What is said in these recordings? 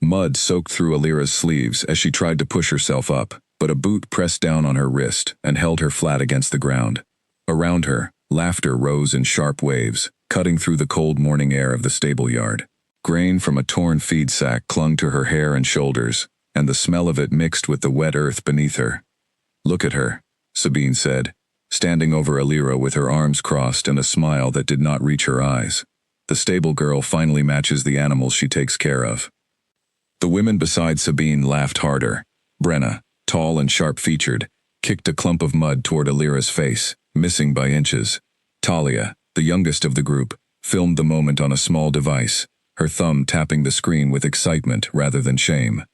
Mud soaked through Alira's sleeves as she tried to push herself up, but a boot pressed down on her wrist and held her flat against the ground. Around her, laughter rose in sharp waves, cutting through the cold morning air of the stable yard. Grain from a torn feed sack clung to her hair and shoulders, and the smell of it mixed with the wet earth beneath her. "Look at her," Sabine said, standing over Alira with her arms crossed and a smile that did not reach her eyes. "The stable girl finally matches the animals she takes care of." The women beside Sabine laughed harder. Brenna, tall and sharp-featured, kicked a clump of mud toward Alira's face, missing by inches. Talia, the youngest of the group, filmed the moment on a small device, her thumb tapping the screen with excitement rather than shame.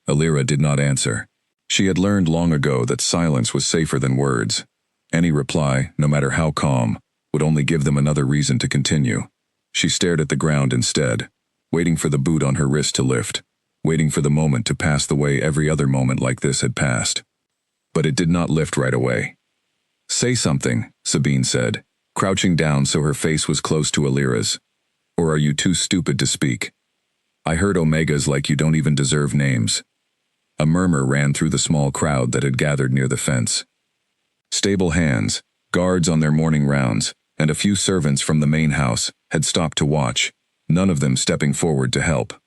Alira did not answer. She had learned long ago that silence was safer than words. Any reply, no matter how calm, would only give them another reason to continue. She stared at the ground instead, waiting for the boot on her wrist to lift, waiting for the moment to pass the way every other moment like this had passed. But it did not lift right away. "Say something," Sabine said, crouching down so her face was close to Alira's. "Or are you too stupid to speak? I heard omegas like you don't even deserve names." A murmur ran through the small crowd that had gathered near the fence. Stable hands, guards on their morning rounds, and a few servants from the main house had stopped to watch, none of them stepping forward to help.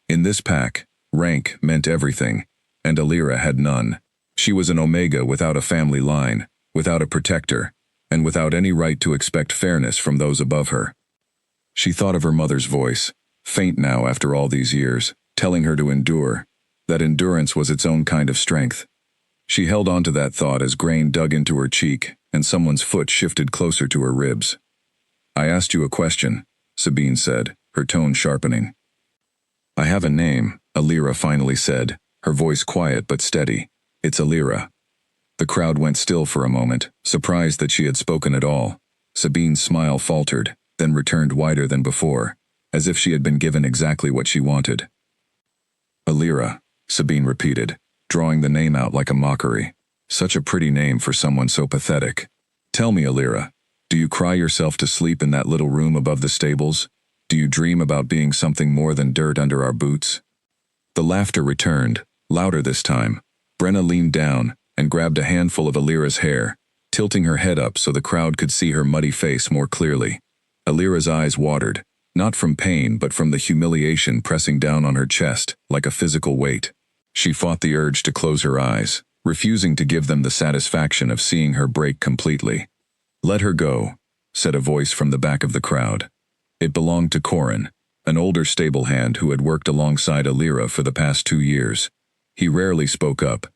In this pack, rank meant everything, and Alira had none. She was an omega without a family line, without a protector, and without any right to expect fairness from those above her. She thought of her mother's voice, faint now after all these years, telling her to endure, that endurance was its own kind of strength. She held on to that thought as grain dug into her cheek and someone's foot shifted closer to her ribs. "I asked you a question," Sabine said, her tone sharpening. "I have a name," Alira finally said, her voice quiet but steady. "It's Alira." The crowd went still for a moment, surprised that she had spoken at all. Sabine's smile faltered, then returned wider than before, as if she had been given exactly what she wanted. "Alira," Sabine repeated, drawing the name out like a mockery. Such a pretty name for someone so pathetic. "Tell me, Alira, do you cry yourself to sleep in that little room above the stables? Do you dream about being something more than dirt under our boots?" The laughter returned, louder this time. Brenna leaned down and grabbed a handful of Alira's hair, tilting her head up so the crowd could see her muddy face more clearly. Alira's eyes watered, not from pain but from the humiliation pressing down on her chest like a physical weight. She fought the urge to close her eyes, refusing to give them the satisfaction of seeing her break completely. "Let her go," said a voice from the back of the crowd. It belonged to Corin, an older stable hand who had worked alongside Alira for the past 2 years. He rarely spoke up,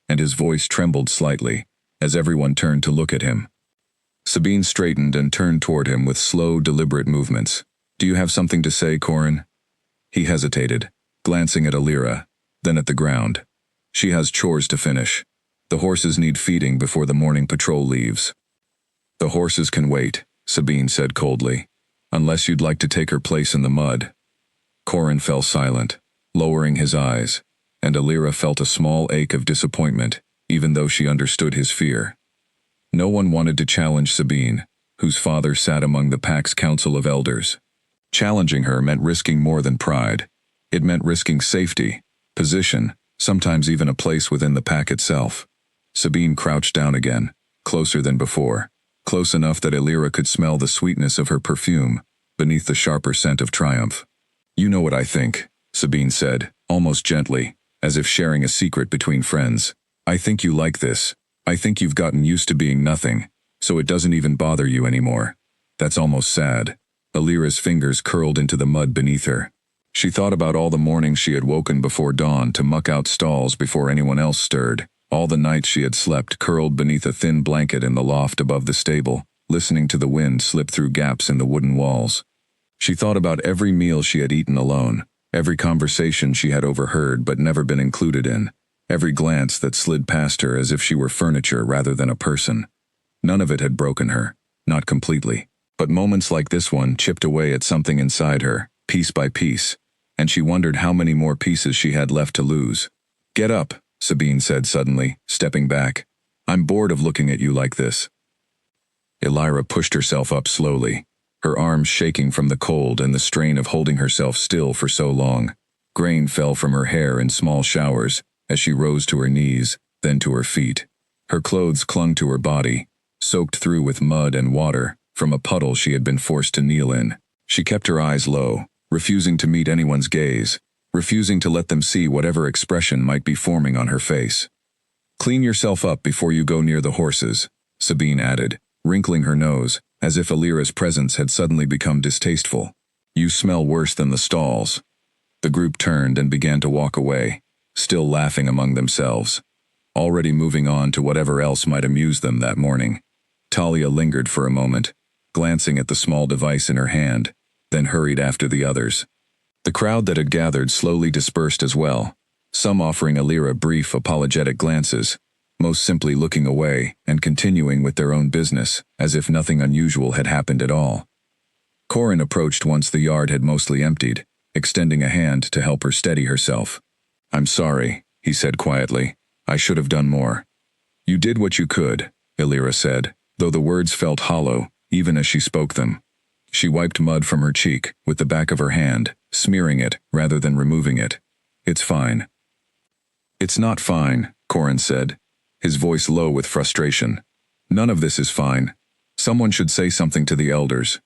and his voice trembled slightly, as everyone turned to look at him. Sabine straightened and turned toward him with slow, deliberate movements. "Do you have something to say, Corin?" He hesitated, glancing at Alira, then at the ground. "She has chores to finish. The horses need feeding before the morning patrol leaves." "The horses can wait," Sabine said coldly, "unless you'd like to take her place in the mud." Corin fell silent, lowering his eyes, and Alira felt a small ache of disappointment, even though she understood his fear. No one wanted to challenge Sabine, whose father sat among the pack's council of elders. Challenging her meant risking more than pride. It meant risking safety, position, sometimes even a place within the pack itself. Sabine crouched down again, closer than before, close enough that Alira could smell the sweetness of her perfume, beneath the sharper scent of triumph. "You know what I think," Sabine said, almost gently, as if sharing a secret between friends. "I think you like this. I think you've gotten used to being nothing, so it doesn't even bother you anymore. That's almost sad." Alira's fingers curled into the mud beneath her. She thought about all the mornings she had woken before dawn to muck out stalls before anyone else stirred, all the nights she had slept curled beneath a thin blanket in the loft above the stable, listening to the wind slip through gaps in the wooden walls. She thought about every meal she had eaten alone, every conversation she had overheard but never been included in, every glance that slid past her as if she were furniture rather than a person. None of it had broken her, not completely. But moments like this one chipped away at something inside her, piece by piece, and she wondered how many more pieces she had left to lose. "Get up," Sabine said suddenly, stepping back. "I'm bored of looking at you like this." Alira pushed herself up slowly, her arms shaking from the cold and the strain of holding herself still for so long. Grain fell from her hair in small showers as she rose to her knees, then to her feet. Her clothes clung to her body, soaked through with mud and water from a puddle she had been forced to kneel in. She kept her eyes low, refusing to meet anyone's gaze, refusing to let them see whatever expression might be forming on her face. "Clean yourself up before you go near the horses," Sabine added, wrinkling her nose, as if Alira's presence had suddenly become distasteful. "You smell worse than the stalls." The group turned and began to walk away, still laughing among themselves, already moving on to whatever else might amuse them that morning. Talia lingered for a moment, glancing at the small device in her hand, then hurried after the others. The crowd that had gathered slowly dispersed as well, some offering Alira brief apologetic glances, most simply looking away and continuing with their own business, as if nothing unusual had happened at all. Corin approached once the yard had mostly emptied, extending a hand to help her steady herself. "I'm sorry," he said quietly. "I should have done more." "You did what you could," Alira said, though the words felt hollow, even as she spoke them. She wiped mud from her cheek with the back of her hand, smearing it rather than removing it. "It's fine." "It's not fine," Corin said, his voice low with frustration. "None of this is fine. Someone should say something to the elders."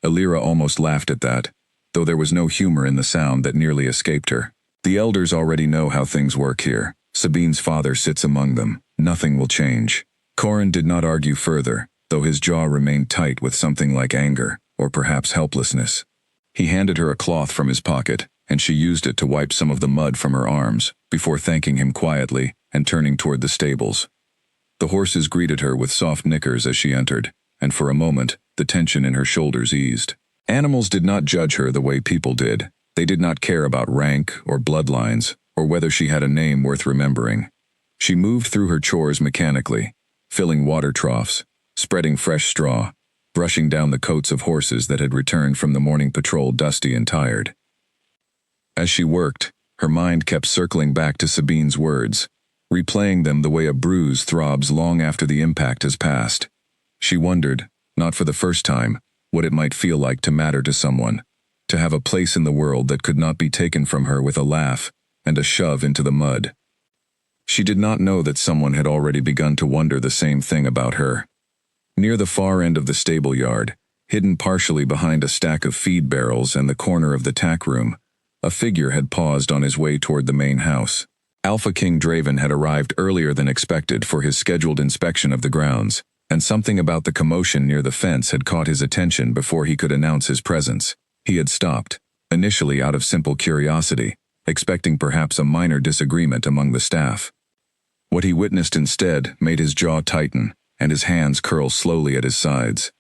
Alira almost laughed at that, though there was no humor in the sound that nearly escaped her. "The elders already know how things work here. Sabine's father sits among them. Nothing will change." Corin did not argue further, though his jaw remained tight with something like anger, or perhaps helplessness. He handed her a cloth from his pocket, and she used it to wipe some of the mud from her arms, before thanking him quietly and turning toward the stables. The horses greeted her with soft nickers as she entered, and for a moment, the tension in her shoulders eased. Animals did not judge her the way people did. They did not care about rank or bloodlines, or whether she had a name worth remembering. She moved through her chores mechanically, filling water troughs, spreading fresh straw, brushing down the coats of horses that had returned from the morning patrol dusty and tired. As she worked, her mind kept circling back to Sabine's words, replaying them the way a bruise throbs long after the impact has passed. She wondered, not for the first time, what it might feel like to matter to someone, to have a place in the world that could not be taken from her with a laugh and a shove into the mud. She did not know that someone had already begun to wonder the same thing about her. Near the far end of the stable yard, hidden partially behind a stack of feed barrels and the corner of the tack room, a figure had paused on his way toward the main house. Alpha King Draven had arrived earlier than expected for his scheduled inspection of the grounds, and something about the commotion near the fence had caught his attention before he could announce his presence. He had stopped, initially out of simple curiosity, expecting perhaps a minor disagreement among the staff. What he witnessed instead made his jaw tighten and his hands curl slowly at his sides.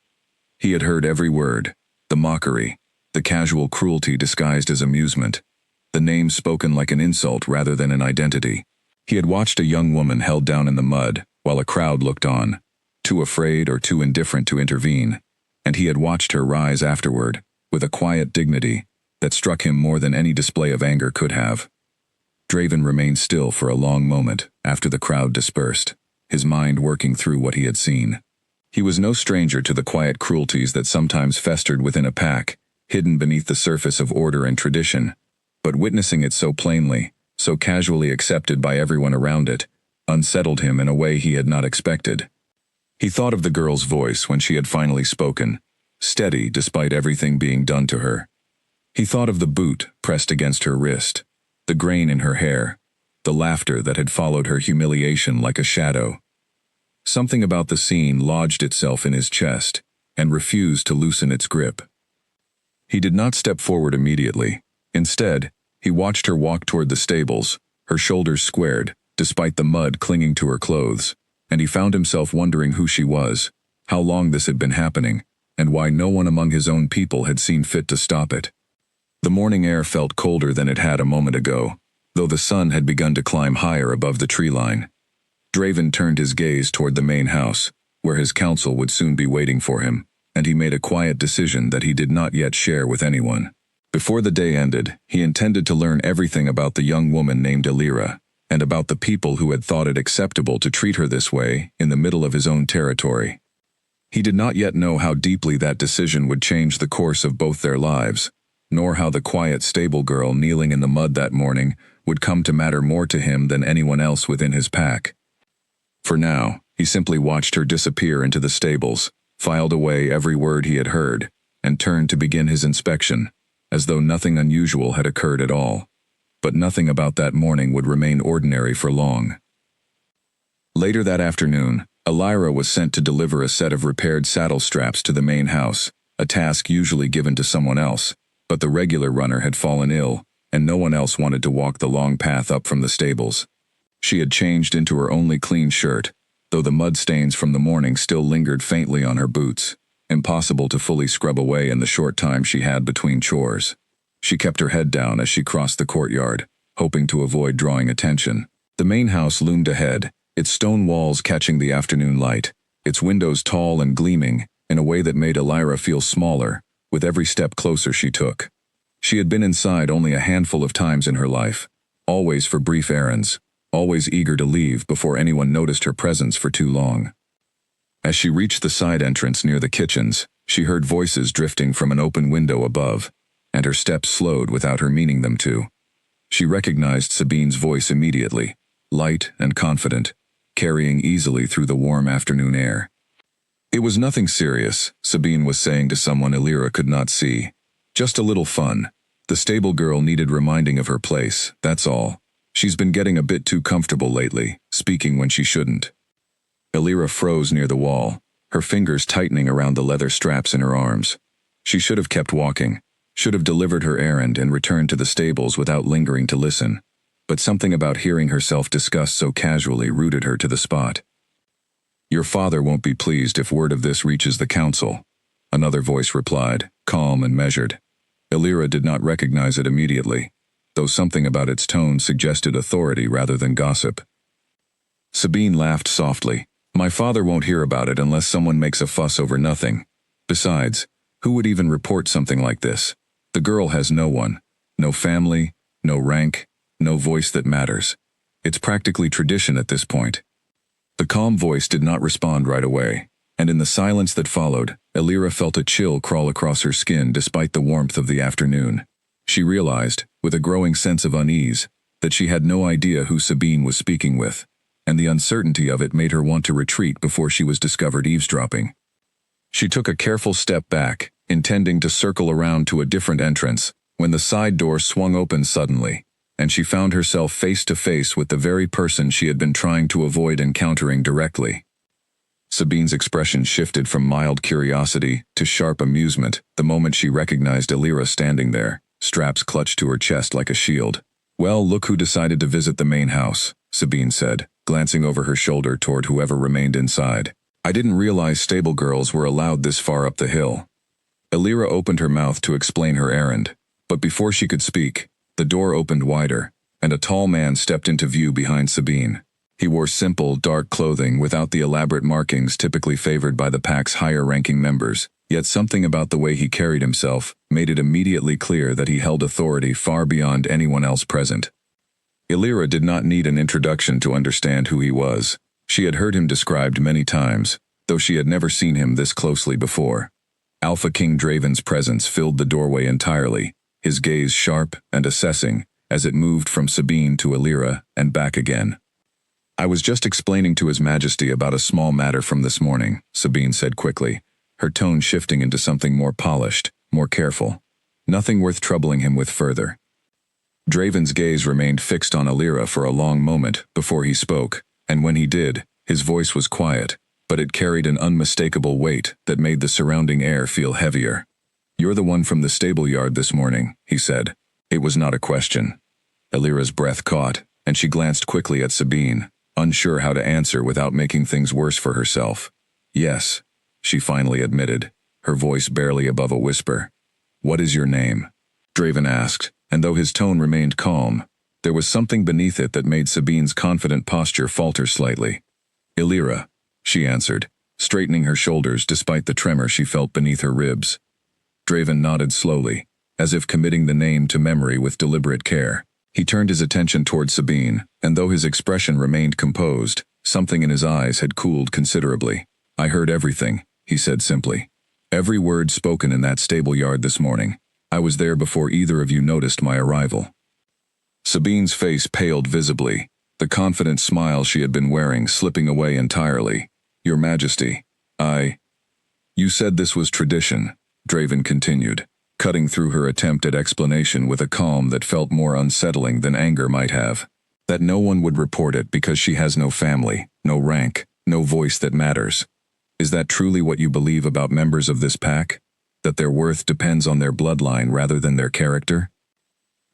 He had heard every word, the mockery, the casual cruelty disguised as amusement, the name spoken like an insult rather than an identity. He had watched a young woman held down in the mud while a crowd looked on, too afraid or too indifferent to intervene, and he had watched her rise afterward, with a quiet dignity that struck him more than any display of anger could have. Draven remained still for a long moment after the crowd dispersed, his mind working through what he had seen. He was no stranger to the quiet cruelties that sometimes festered within a pack, hidden beneath the surface of order and tradition, but witnessing it so plainly, so casually accepted by everyone around it, unsettled him in a way he had not expected. He thought of the girl's voice when she had finally spoken, steady despite everything being done to her. He thought of the boot pressed against her wrist, the grain in her hair, the laughter that had followed her humiliation like a shadow. Something about the scene lodged itself in his chest and refused to loosen its grip. He did not step forward immediately. Instead, he watched her walk toward the stables, her shoulders squared, despite the mud clinging to her clothes, and he found himself wondering who she was, how long this had been happening, and why no one among his own people had seen fit to stop it. The morning air felt colder than it had a moment ago, though the sun had begun to climb higher above the tree line. Draven turned his gaze toward the main house, where his council would soon be waiting for him, and he made a quiet decision that he did not yet share with anyone. Before the day ended, he intended to learn everything about the young woman named Alira, and about the people who had thought it acceptable to treat her this way in the middle of his own territory. He did not yet know how deeply that decision would change the course of both their lives, nor how the quiet stable girl kneeling in the mud that morning would come to matter more to him than anyone else within his pack. For now, he simply watched her disappear into the stables, filed away every word he had heard, and turned to begin his inspection, as though nothing unusual had occurred at all. But nothing about that morning would remain ordinary for long. Later that afternoon, Elira was sent to deliver a set of repaired saddle straps to the main house, a task usually given to someone else, but the regular runner had fallen ill, and no one else wanted to walk the long path up from the stables. She had changed into her only clean shirt, though the mud stains from the morning still lingered faintly on her boots, impossible to fully scrub away in the short time she had between chores. She kept her head down as she crossed the courtyard, hoping to avoid drawing attention. The main house loomed ahead, its stone walls catching the afternoon light, its windows tall and gleaming, in a way that made Elira feel smaller, with every step closer she took. She had been inside only a handful of times in her life, always for brief errands, always eager to leave before anyone noticed her presence for too long. As she reached the side entrance near the kitchens, she heard voices drifting from an open window above, and her steps slowed without her meaning them to. She recognized Sabine's voice immediately, light and confident, carrying easily through the warm afternoon air. It was nothing serious, Sabine was saying to someone Elira could not see. Just a little fun. The stable girl needed reminding of her place, that's all. She's been getting a bit too comfortable lately, speaking when she shouldn't. Elira froze near the wall, her fingers tightening around the leather straps in her arms. She should have kept walking, should have delivered her errand and returned to the stables without lingering to listen. But something about hearing herself discussed so casually rooted her to the spot. "Your father won't be pleased if word of this reaches the council," another voice replied, calm and measured. Elira did not recognize it immediately, though something about its tone suggested authority rather than gossip. Sabine laughed softly. "My father won't hear about it unless someone makes a fuss over nothing. Besides, who would even report something like this? The girl has no one, no family, no rank, no voice that matters. It's practically tradition at this point." The calm voice did not respond right away, and in the silence that followed, Elira felt a chill crawl across her skin despite the warmth of the afternoon. She realized, with a growing sense of unease, that she had no idea who Sabine was speaking with, and the uncertainty of it made her want to retreat before she was discovered eavesdropping. She took a careful step back, intending to circle around to a different entrance, when the side door swung open suddenly, and she found herself face to face with the very person she had been trying to avoid encountering directly. Sabine's expression shifted from mild curiosity to sharp amusement the moment she recognized Elira standing there, straps clutched to her chest like a shield. "Well, look who decided to visit the main house," Sabine said, glancing over her shoulder toward whoever remained inside. "I didn't realize stable girls were allowed this far up the hill." Elira opened her mouth to explain her errand, but before she could speak, the door opened wider, and a tall man stepped into view behind Sabine. He wore simple, dark clothing without the elaborate markings typically favored by the pack's higher-ranking members, yet something about the way he carried himself made it immediately clear that he held authority far beyond anyone else present. Elira did not need an introduction to understand who he was. She had heard him described many times, though she had never seen him this closely before. Alpha King Draven's presence filled the doorway entirely, his gaze sharp and assessing as it moved from Sabine to Elira and back again. "I was just explaining to His Majesty about a small matter from this morning," Sabine said quickly, her tone shifting into something more polished, more careful. Nothing worth troubling him with further. Draven's gaze remained fixed on Elira for a long moment before he spoke, and when he did, his voice was quiet, but it carried an unmistakable weight that made the surrounding air feel heavier. "You're the one from the stable yard this morning," he said. It was not a question. Elira's breath caught, and she glanced quickly at Sabine, unsure how to answer without making things worse for herself. "Yes," she finally admitted, her voice barely above a whisper. "What is your name?" Draven asked, and though his tone remained calm, there was something beneath it that made Sabine's confident posture falter slightly. "Elira," she answered, straightening her shoulders despite the tremor she felt beneath her ribs. Draven nodded slowly, as if committing the name to memory with deliberate care. He turned his attention toward Sabine, and though his expression remained composed, something in his eyes had cooled considerably. "I heard everything," he said simply. "Every word spoken in that stable yard this morning. I was there before either of you noticed my arrival." Sabine's face paled visibly, the confident smile she had been wearing slipping away entirely. "Your Majesty, You said this was tradition," Draven continued, cutting through her attempt at explanation with a calm that felt more unsettling than anger might have. "That no one would report it because she has no family, no rank, no voice that matters. Is that truly what you believe about members of this pack? That their worth depends on their bloodline rather than their character?"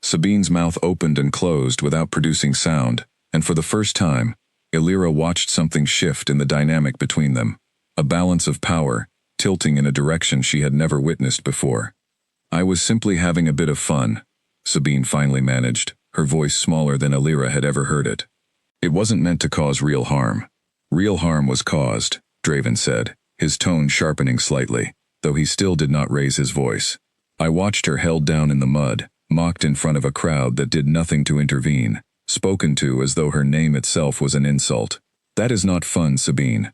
Sabine's mouth opened and closed without producing sound, and for the first time, Illyra watched something shift in the dynamic between them. A balance of power, tilting in a direction she had never witnessed before. "I was simply having a bit of fun," Sabine finally managed, her voice smaller than Illyra had ever heard it. "It wasn't meant to cause real harm." "Real harm was caused," Draven said, his tone sharpening slightly, though he still did not raise his voice. "I watched her held down in the mud, mocked in front of a crowd that did nothing to intervene, spoken to as though her name itself was an insult. That is not fun, Sabine.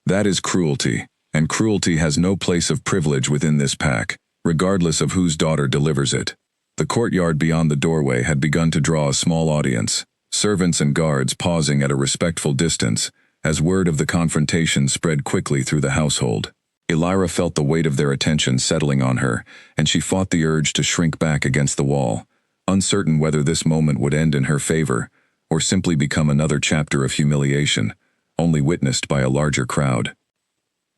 That is cruelty, and cruelty has no place of privilege within this pack, regardless of whose daughter delivers it." The courtyard beyond the doorway had begun to draw a small audience, servants and guards pausing at a respectful distance, as word of the confrontation spread quickly through the household. Illyra felt the weight of their attention settling on her, and she fought the urge to shrink back against the wall, uncertain whether this moment would end in her favor, or simply become another chapter of humiliation, only witnessed by a larger crowd.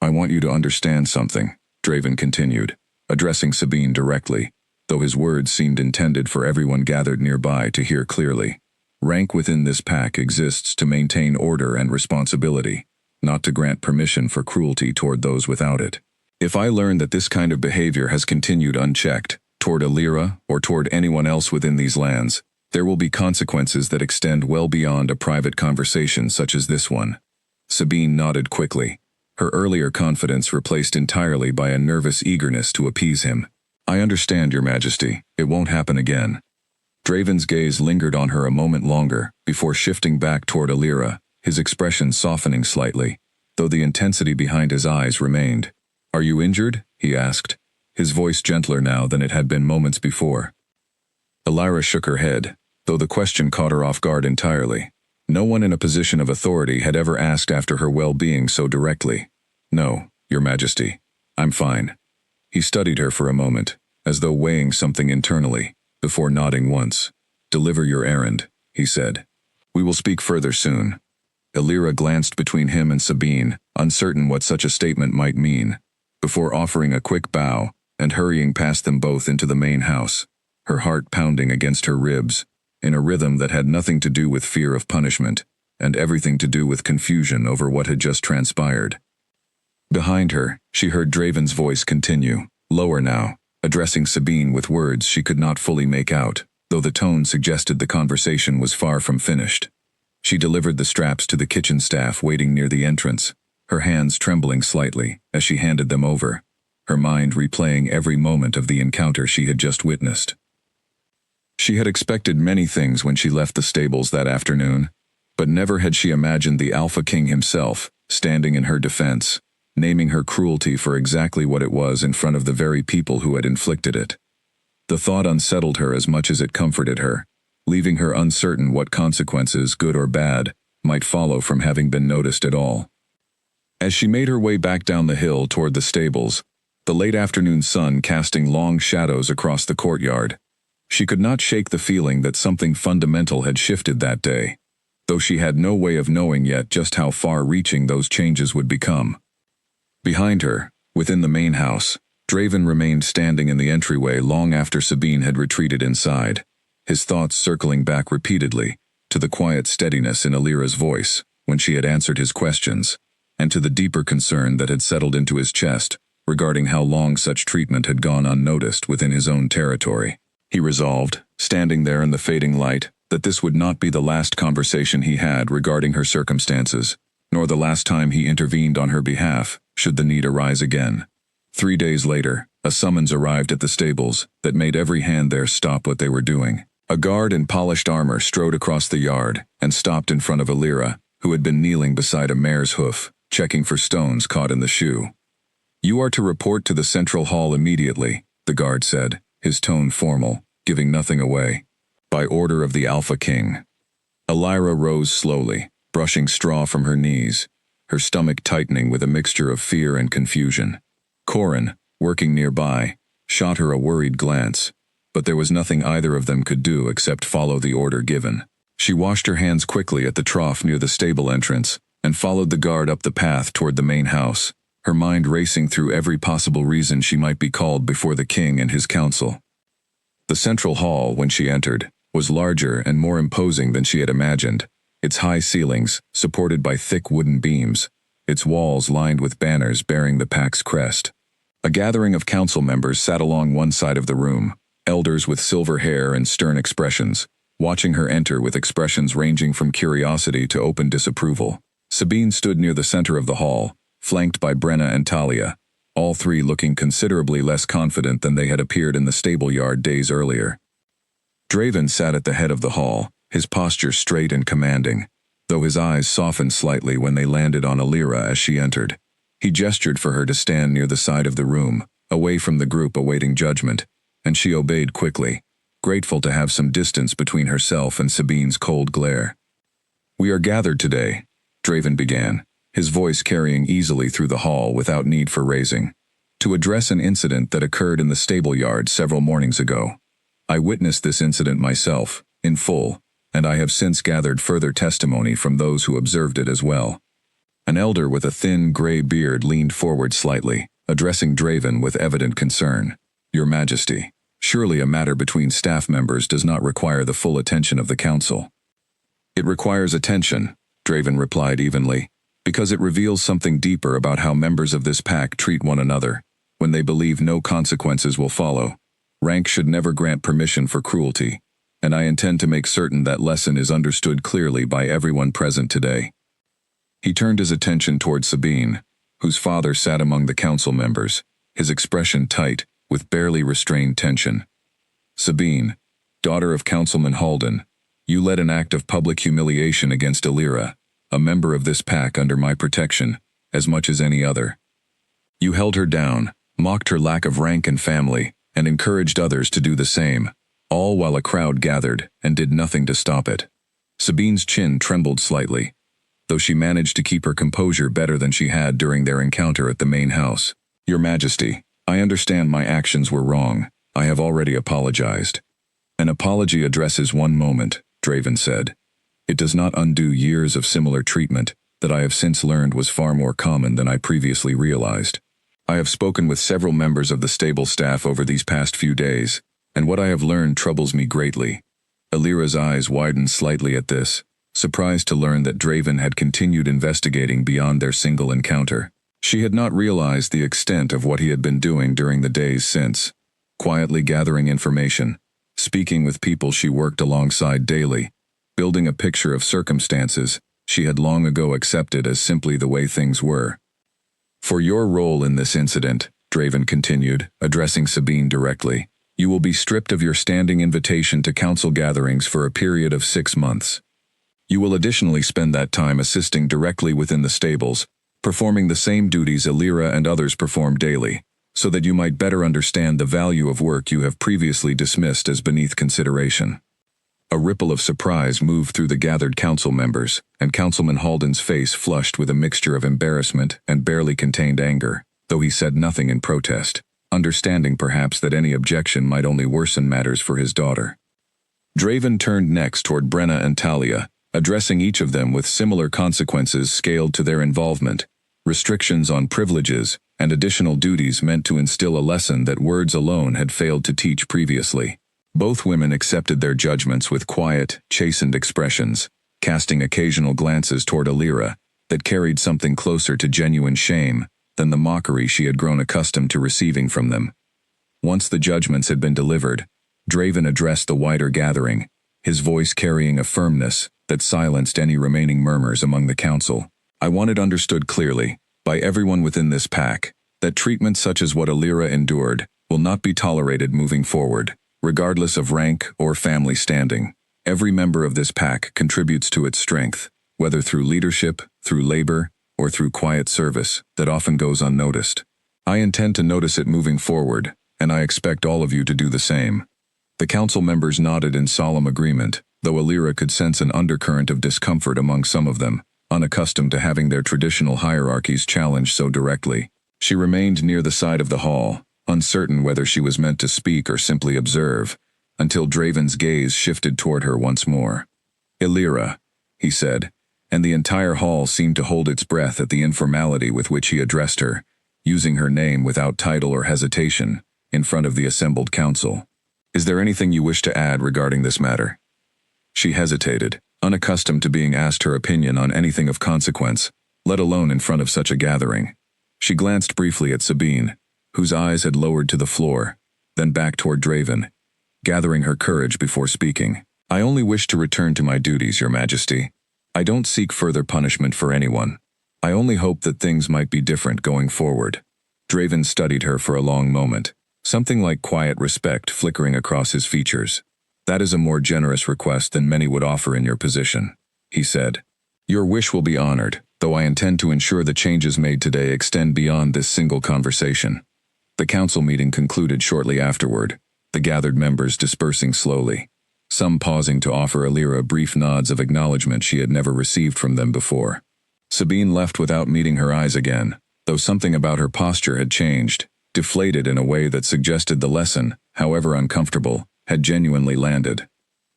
"I want you to understand something," Draven continued, addressing Sabine directly, though his words seemed intended for everyone gathered nearby to hear clearly. "Rank within this pack exists to maintain order and responsibility, not to grant permission for cruelty toward those without it. If I learn that this kind of behavior has continued unchecked, toward Illyra or toward anyone else within these lands, there will be consequences that extend well beyond a private conversation such as this one." Sabine nodded quickly, her earlier confidence replaced entirely by a nervous eagerness to appease him. "I understand, Your Majesty. It won't happen again." Draven's gaze lingered on her a moment longer before shifting back toward Illyra, his expression softening slightly, though the intensity behind his eyes remained. "Are you injured?" he asked, his voice gentler now than it had been moments before. Illyra shook her head, though the question caught her off guard entirely. No one in a position of authority had ever asked after her well-being so directly. "No, Your Majesty. I'm fine." He studied her for a moment, as though weighing something internally, before nodding once. "Deliver your errand," he said. "We will speak further soon." Illyra glanced between him and Sabine, uncertain what such a statement might mean, before offering a quick bow and hurrying past them both into the main house, her heart pounding against her ribs, in a rhythm that had nothing to do with fear of punishment, and everything to do with confusion over what had just transpired. Behind her, she heard Draven's voice continue, lower now, addressing Sabine with words she could not fully make out, though the tone suggested the conversation was far from finished. She delivered the straps to the kitchen staff waiting near the entrance, her hands trembling slightly as she handed them over, her mind replaying every moment of the encounter she had just witnessed. She had expected many things when she left the stables that afternoon, but never had she imagined the Alpha King himself, standing in her defense, naming her cruelty for exactly what it was in front of the very people who had inflicted it. The thought unsettled her as much as it comforted her, leaving her uncertain what consequences, good or bad, might follow from having been noticed at all. As she made her way back down the hill toward the stables, the late afternoon sun casting long shadows across the courtyard, she could not shake the feeling that something fundamental had shifted that day, though she had no way of knowing yet just how far-reaching those changes would become. Behind her, within the main house, Draven remained standing in the entryway long after Sabine had retreated inside, his thoughts circling back repeatedly to the quiet steadiness in Illyra's voice when she had answered his questions, and to the deeper concern that had settled into his chest regarding how long such treatment had gone unnoticed within his own territory. He resolved, standing there in the fading light, that this would not be the last conversation he had regarding her circumstances, nor the last time he intervened on her behalf, should the need arise again. 3 days later, a summons arrived at the stables that made every hand there stop what they were doing. A guard in polished armor strode across the yard and stopped in front of Illyra, who had been kneeling beside a mare's hoof, checking for stones caught in the shoe. "You are to report to the central hall immediately," the guard said, his tone formal, giving nothing away. By order of the Alpha King. Elira rose slowly, brushing straw from her knees, her stomach tightening with a mixture of fear and confusion. Corin, working nearby, shot her a worried glance, but there was nothing either of them could do except follow the order given. She washed her hands quickly at the trough near the stable entrance, and followed the guard up the path toward the main house, her mind racing through every possible reason she might be called before the king and his council. The central hall, when she entered, was larger and more imposing than she had imagined, its high ceilings supported by thick wooden beams, its walls lined with banners bearing the pack's crest. A gathering of council members sat along one side of the room, elders with silver hair and stern expressions, watching her enter with expressions ranging from curiosity to open disapproval. Sabine stood near the center of the hall, flanked by Brenna and Talia, all three looking considerably less confident than they had appeared in the stable yard days earlier. Draven sat at the head of the hall, his posture straight and commanding, though his eyes softened slightly when they landed on Elira as she entered. He gestured for her to stand near the side of the room, away from the group awaiting judgment, and she obeyed quickly, grateful to have some distance between herself and Sabine's cold glare. "We are gathered today," Draven began, his voice carrying easily through the hall without need for raising, "to address an incident that occurred in the stable yard several mornings ago. I witnessed this incident myself, in full, and I have since gathered further testimony from those who observed it as well." An elder with a thin, gray beard leaned forward slightly, addressing Draven with evident concern. "Your Majesty, surely a matter between staff members does not require the full attention of the council." "It requires attention," Draven replied evenly, "because it reveals something deeper about how members of this pack treat one another, when they believe no consequences will follow. Rank should never grant permission for cruelty, and I intend to make certain that lesson is understood clearly by everyone present today." He turned his attention toward Sabine, whose father sat among the council members, his expression tight, with barely restrained tension. "Sabine, daughter of Councilman Halden, you led an act of public humiliation against Elira, a member of this pack under my protection, as much as any other. You held her down, mocked her lack of rank and family, and encouraged others to do the same, all while a crowd gathered and did nothing to stop it." Sabine's chin trembled slightly, though she managed to keep her composure better than she had during their encounter at the main house. "Your Majesty, I understand my actions were wrong. I have already apologized." "An apology addresses one moment," Draven said. "It does not undo years of similar treatment that I have since learned was far more common than I previously realized. I have spoken with several members of the stable staff over these past few days, and what I have learned troubles me greatly." Elira's eyes widened slightly at this, surprised to learn that Draven had continued investigating beyond their single encounter. She had not realized the extent of what he had been doing during the days since, quietly gathering information, speaking with people she worked alongside daily, building a picture of circumstances she had long ago accepted as simply the way things were. "For your role in this incident," Draven continued, addressing Sabine directly, "you will be stripped of your standing invitation to council gatherings for a period of 6 months. You will additionally spend that time assisting directly within the stables, performing the same duties Elira and others perform daily, so that you might better understand the value of work you have previously dismissed as beneath consideration." A ripple of surprise moved through the gathered council members, and Councilman Halden's face flushed with a mixture of embarrassment and barely contained anger, though he said nothing in protest, understanding perhaps that any objection might only worsen matters for his daughter. Draven turned next toward Brenna and Talia, addressing each of them with similar consequences scaled to their involvement, restrictions on privileges, and additional duties meant to instill a lesson that words alone had failed to teach previously. Both women accepted their judgments with quiet, chastened expressions, casting occasional glances toward Elira that carried something closer to genuine shame than the mockery she had grown accustomed to receiving from them. Once the judgments had been delivered, Draven addressed the wider gathering, his voice carrying a firmness that silenced any remaining murmurs among the council. "I want it understood clearly, by everyone within this pack, that treatment such as what Elira endured will not be tolerated moving forward, regardless of rank or family standing. Every member of this pack contributes to its strength, whether through leadership, through labor, or through quiet service that often goes unnoticed. I intend to notice it moving forward, and I expect all of you to do the same." The council members nodded in solemn agreement, though Alira could sense an undercurrent of discomfort among some of them, unaccustomed to having their traditional hierarchies challenged so directly. She remained near the side of the hall, uncertain whether she was meant to speak or simply observe, until Draven's gaze shifted toward her once more. "Alira," he said, and the entire hall seemed to hold its breath at the informality with which he addressed her, using her name without title or hesitation, in front of the assembled council. "Is there anything you wish to add regarding this matter?" She hesitated, unaccustomed to being asked her opinion on anything of consequence, let alone in front of such a gathering. She glanced briefly at Sabine, whose eyes had lowered to the floor, then back toward Draven, gathering her courage before speaking. "I only wish to return to my duties, Your Majesty. I don't seek further punishment for anyone. I only hope that things might be different going forward." Draven studied her for a long moment, something like quiet respect flickering across his features. "That is a more generous request than many would offer in your position," he said. "Your wish will be honored, though I intend to ensure the changes made today extend beyond this single conversation." The council meeting concluded shortly afterward, the gathered members dispersing slowly, some pausing to offer Alira brief nods of acknowledgement she had never received from them before. Sabine left without meeting her eyes again, though something about her posture had changed, deflated in a way that suggested the lesson, however uncomfortable, had genuinely landed.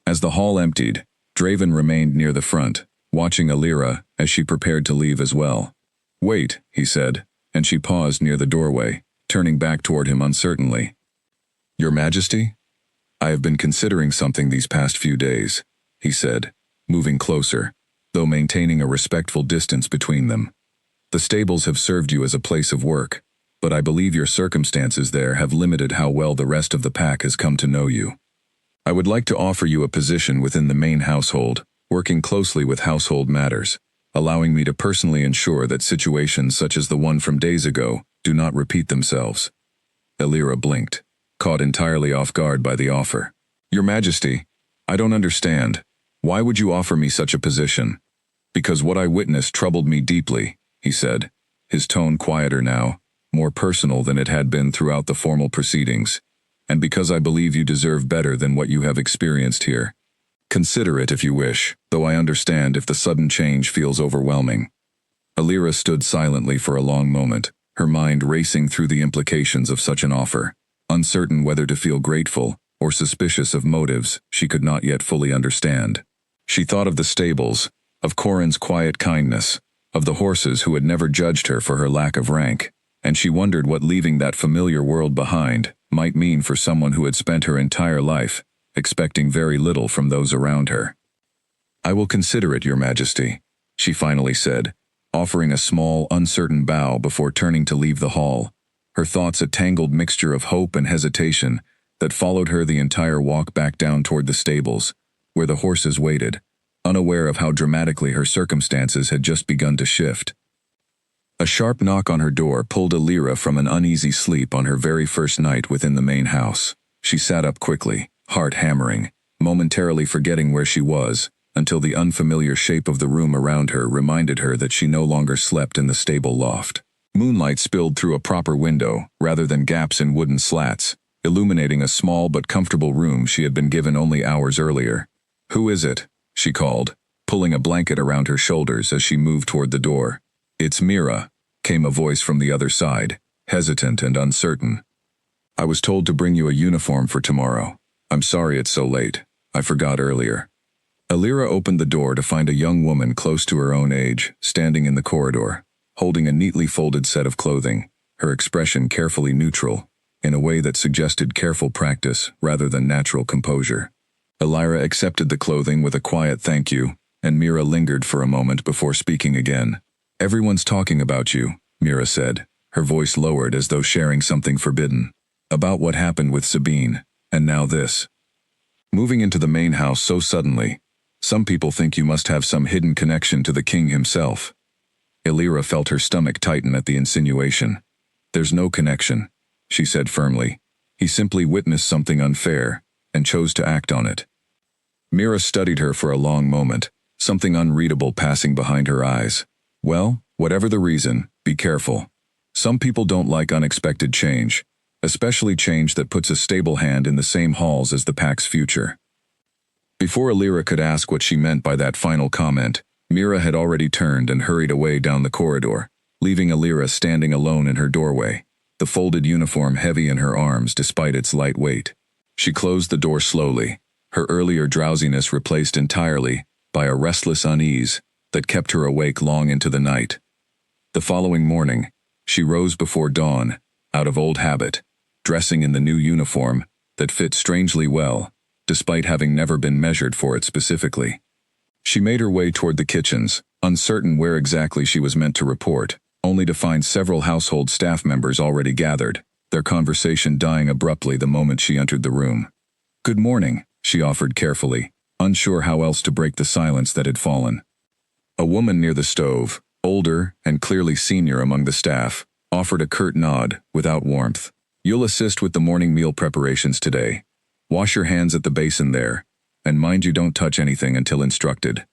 As the hall emptied, Draven remained near the front, watching Alira as she prepared to leave as well. "Wait," he said, and she paused near the doorway, turning back toward him uncertainly. "Your Majesty? I have been considering something these past few days," he said, moving closer, though maintaining a respectful distance between them. "The stables have served you as a place of work, but I believe your circumstances there have limited how well the rest of the pack has come to know you. I would like to offer you a position within the main household, working closely with household matters, allowing me to personally ensure that situations such as the one from days ago do not repeat themselves." Alira blinked, caught entirely off guard by the offer. "Your Majesty, I don't understand. Why would you offer me such a position?" "Because what I witnessed troubled me deeply," he said, his tone quieter now, more personal than it had been throughout the formal proceedings, "and because I believe you deserve better than what you have experienced here. Consider it if you wish, though I understand if the sudden change feels overwhelming." Alira stood silently for a long moment, her mind racing through the implications of such an offer, uncertain whether to feel grateful or suspicious of motives she could not yet fully understand. She thought of the stables, of Corin's quiet kindness, of the horses who had never judged her for her lack of rank, and she wondered what leaving that familiar world behind might mean for someone who had spent her entire life expecting very little from those around her. "I will consider it, Your Majesty," she finally said, offering a small, uncertain bow before turning to leave the hall, her thoughts a tangled mixture of hope and hesitation that followed her the entire walk back down toward the stables, where the horses waited, unaware of how dramatically her circumstances had just begun to shift. A sharp knock on her door pulled Alira from an uneasy sleep on her very first night within the main house. She sat up quickly, heart hammering, momentarily forgetting where she was, until the unfamiliar shape of the room around her reminded her that she no longer slept in the stable loft. Moonlight spilled through a proper window, rather than gaps in wooden slats, illuminating a small but comfortable room she had been given only hours earlier. "Who is it?" she called, pulling a blanket around her shoulders as she moved toward the door. "It's Mira," came a voice from the other side, hesitant and uncertain. "I was told to bring you a uniform for tomorrow. I'm sorry it's so late. I forgot earlier." Alira opened the door to find a young woman close to her own age, standing in the corridor, holding a neatly folded set of clothing, her expression carefully neutral, in a way that suggested careful practice rather than natural composure. Alira accepted the clothing with a quiet thank you, and Mira lingered for a moment before speaking again. "Everyone's talking about you," Mira said, her voice lowered as though sharing something forbidden. "About what happened with Sabine, and now this. Moving into the main house so suddenly, some people think you must have some hidden connection to the king himself." Alira felt her stomach tighten at the insinuation. "There's no connection," she said firmly. "He simply witnessed something unfair, and chose to act on it." Mira studied her for a long moment, something unreadable passing behind her eyes. "Well, whatever the reason, be careful. Some people don't like unexpected change, especially change that puts a stable hand in the same halls as the pack's future. Before Alira could ask what she meant by that final comment, Mira had already turned and hurried away down the corridor, leaving Alira standing alone in her doorway, the folded uniform heavy in her arms despite its light weight. She closed the door slowly, her earlier drowsiness replaced entirely by a restless unease that kept her awake long into the night. The following morning, she rose before dawn, out of old habit, dressing in the new uniform that fit strangely well, despite having never been measured for it specifically. She made her way toward the kitchens, uncertain where exactly she was meant to report, only to find several household staff members already gathered, their conversation dying abruptly the moment she entered the room. "Good morning," she offered carefully, unsure how else to break the silence that had fallen. A woman near the stove, older and clearly senior among the staff, offered a curt nod, without warmth. "You'll assist with the morning meal preparations today. Wash your hands at the basin there, and mind you don't touch anything until instructed."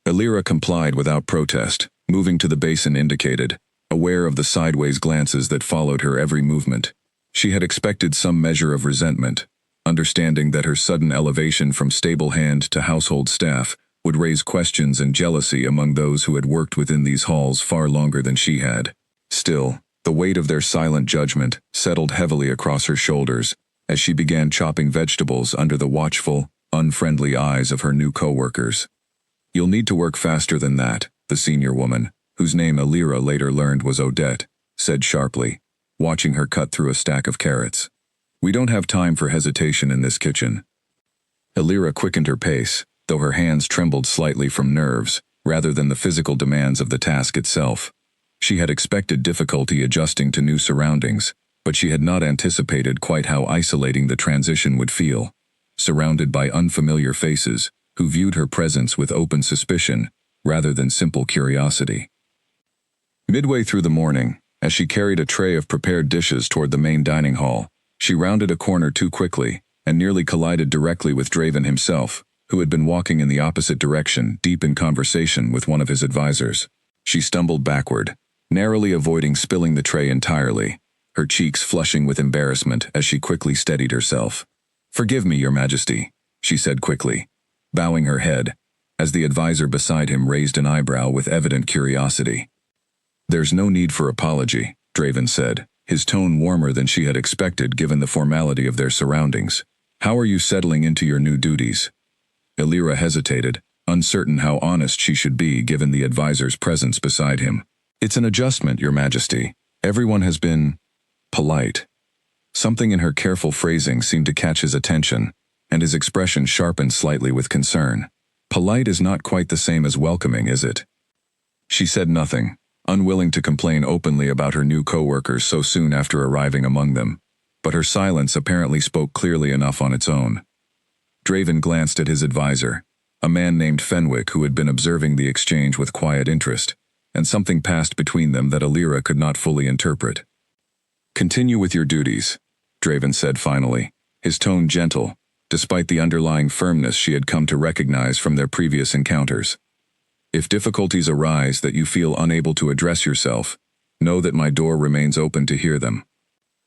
Alira complied without protest, moving to the basin indicated, aware of the sideways glances that followed her every movement. She had expected some measure of resentment, understanding that her sudden elevation from stable hand to household staff would raise questions and jealousy among those who had worked within these halls far longer than she had. Still, the weight of their silent judgment settled heavily across her shoulders as she began chopping vegetables under the watchful, unfriendly eyes of her new co-workers. "You'll need to work faster than that," the senior woman, whose name Alira later learned was Odette, said sharply, watching her cut through a stack of carrots. "We don't have time for hesitation in this kitchen." Alira quickened her pace, though her hands trembled slightly from nerves, rather than the physical demands of the task itself. She had expected difficulty adjusting to new surroundings, but she had not anticipated quite how isolating the transition would feel, surrounded by unfamiliar faces who viewed her presence with open suspicion rather than simple curiosity. Midway through the morning, as she carried a tray of prepared dishes toward the main dining hall, she rounded a corner too quickly and nearly collided directly with Draven himself, who had been walking in the opposite direction, deep in conversation with one of his advisors. She stumbled backward, narrowly avoiding spilling the tray entirely, her cheeks flushing with embarrassment as she quickly steadied herself. "Forgive me, Your Majesty," she said quickly, bowing her head, as the advisor beside him raised an eyebrow with evident curiosity. "There's no need for apology," Draven said, his tone warmer than she had expected given the formality of their surroundings. "How are you settling into your new duties?" Alira hesitated, uncertain how honest she should be given the advisor's presence beside him. "It's an adjustment, Your Majesty. Everyone has been polite." Something in her careful phrasing seemed to catch his attention, and his expression sharpened slightly with concern. "Polite is not quite the same as welcoming, is it?" She said nothing, unwilling to complain openly about her new co-workers so soon after arriving among them, but her silence apparently spoke clearly enough on its own. Draven glanced at his advisor, a man named Fenwick who had been observing the exchange with quiet interest, and something passed between them that Alira could not fully interpret. "Continue with your duties," Draven said finally, his tone gentle, despite the underlying firmness she had come to recognize from their previous encounters. "If difficulties arise that you feel unable to address yourself, know that my door remains open to hear them."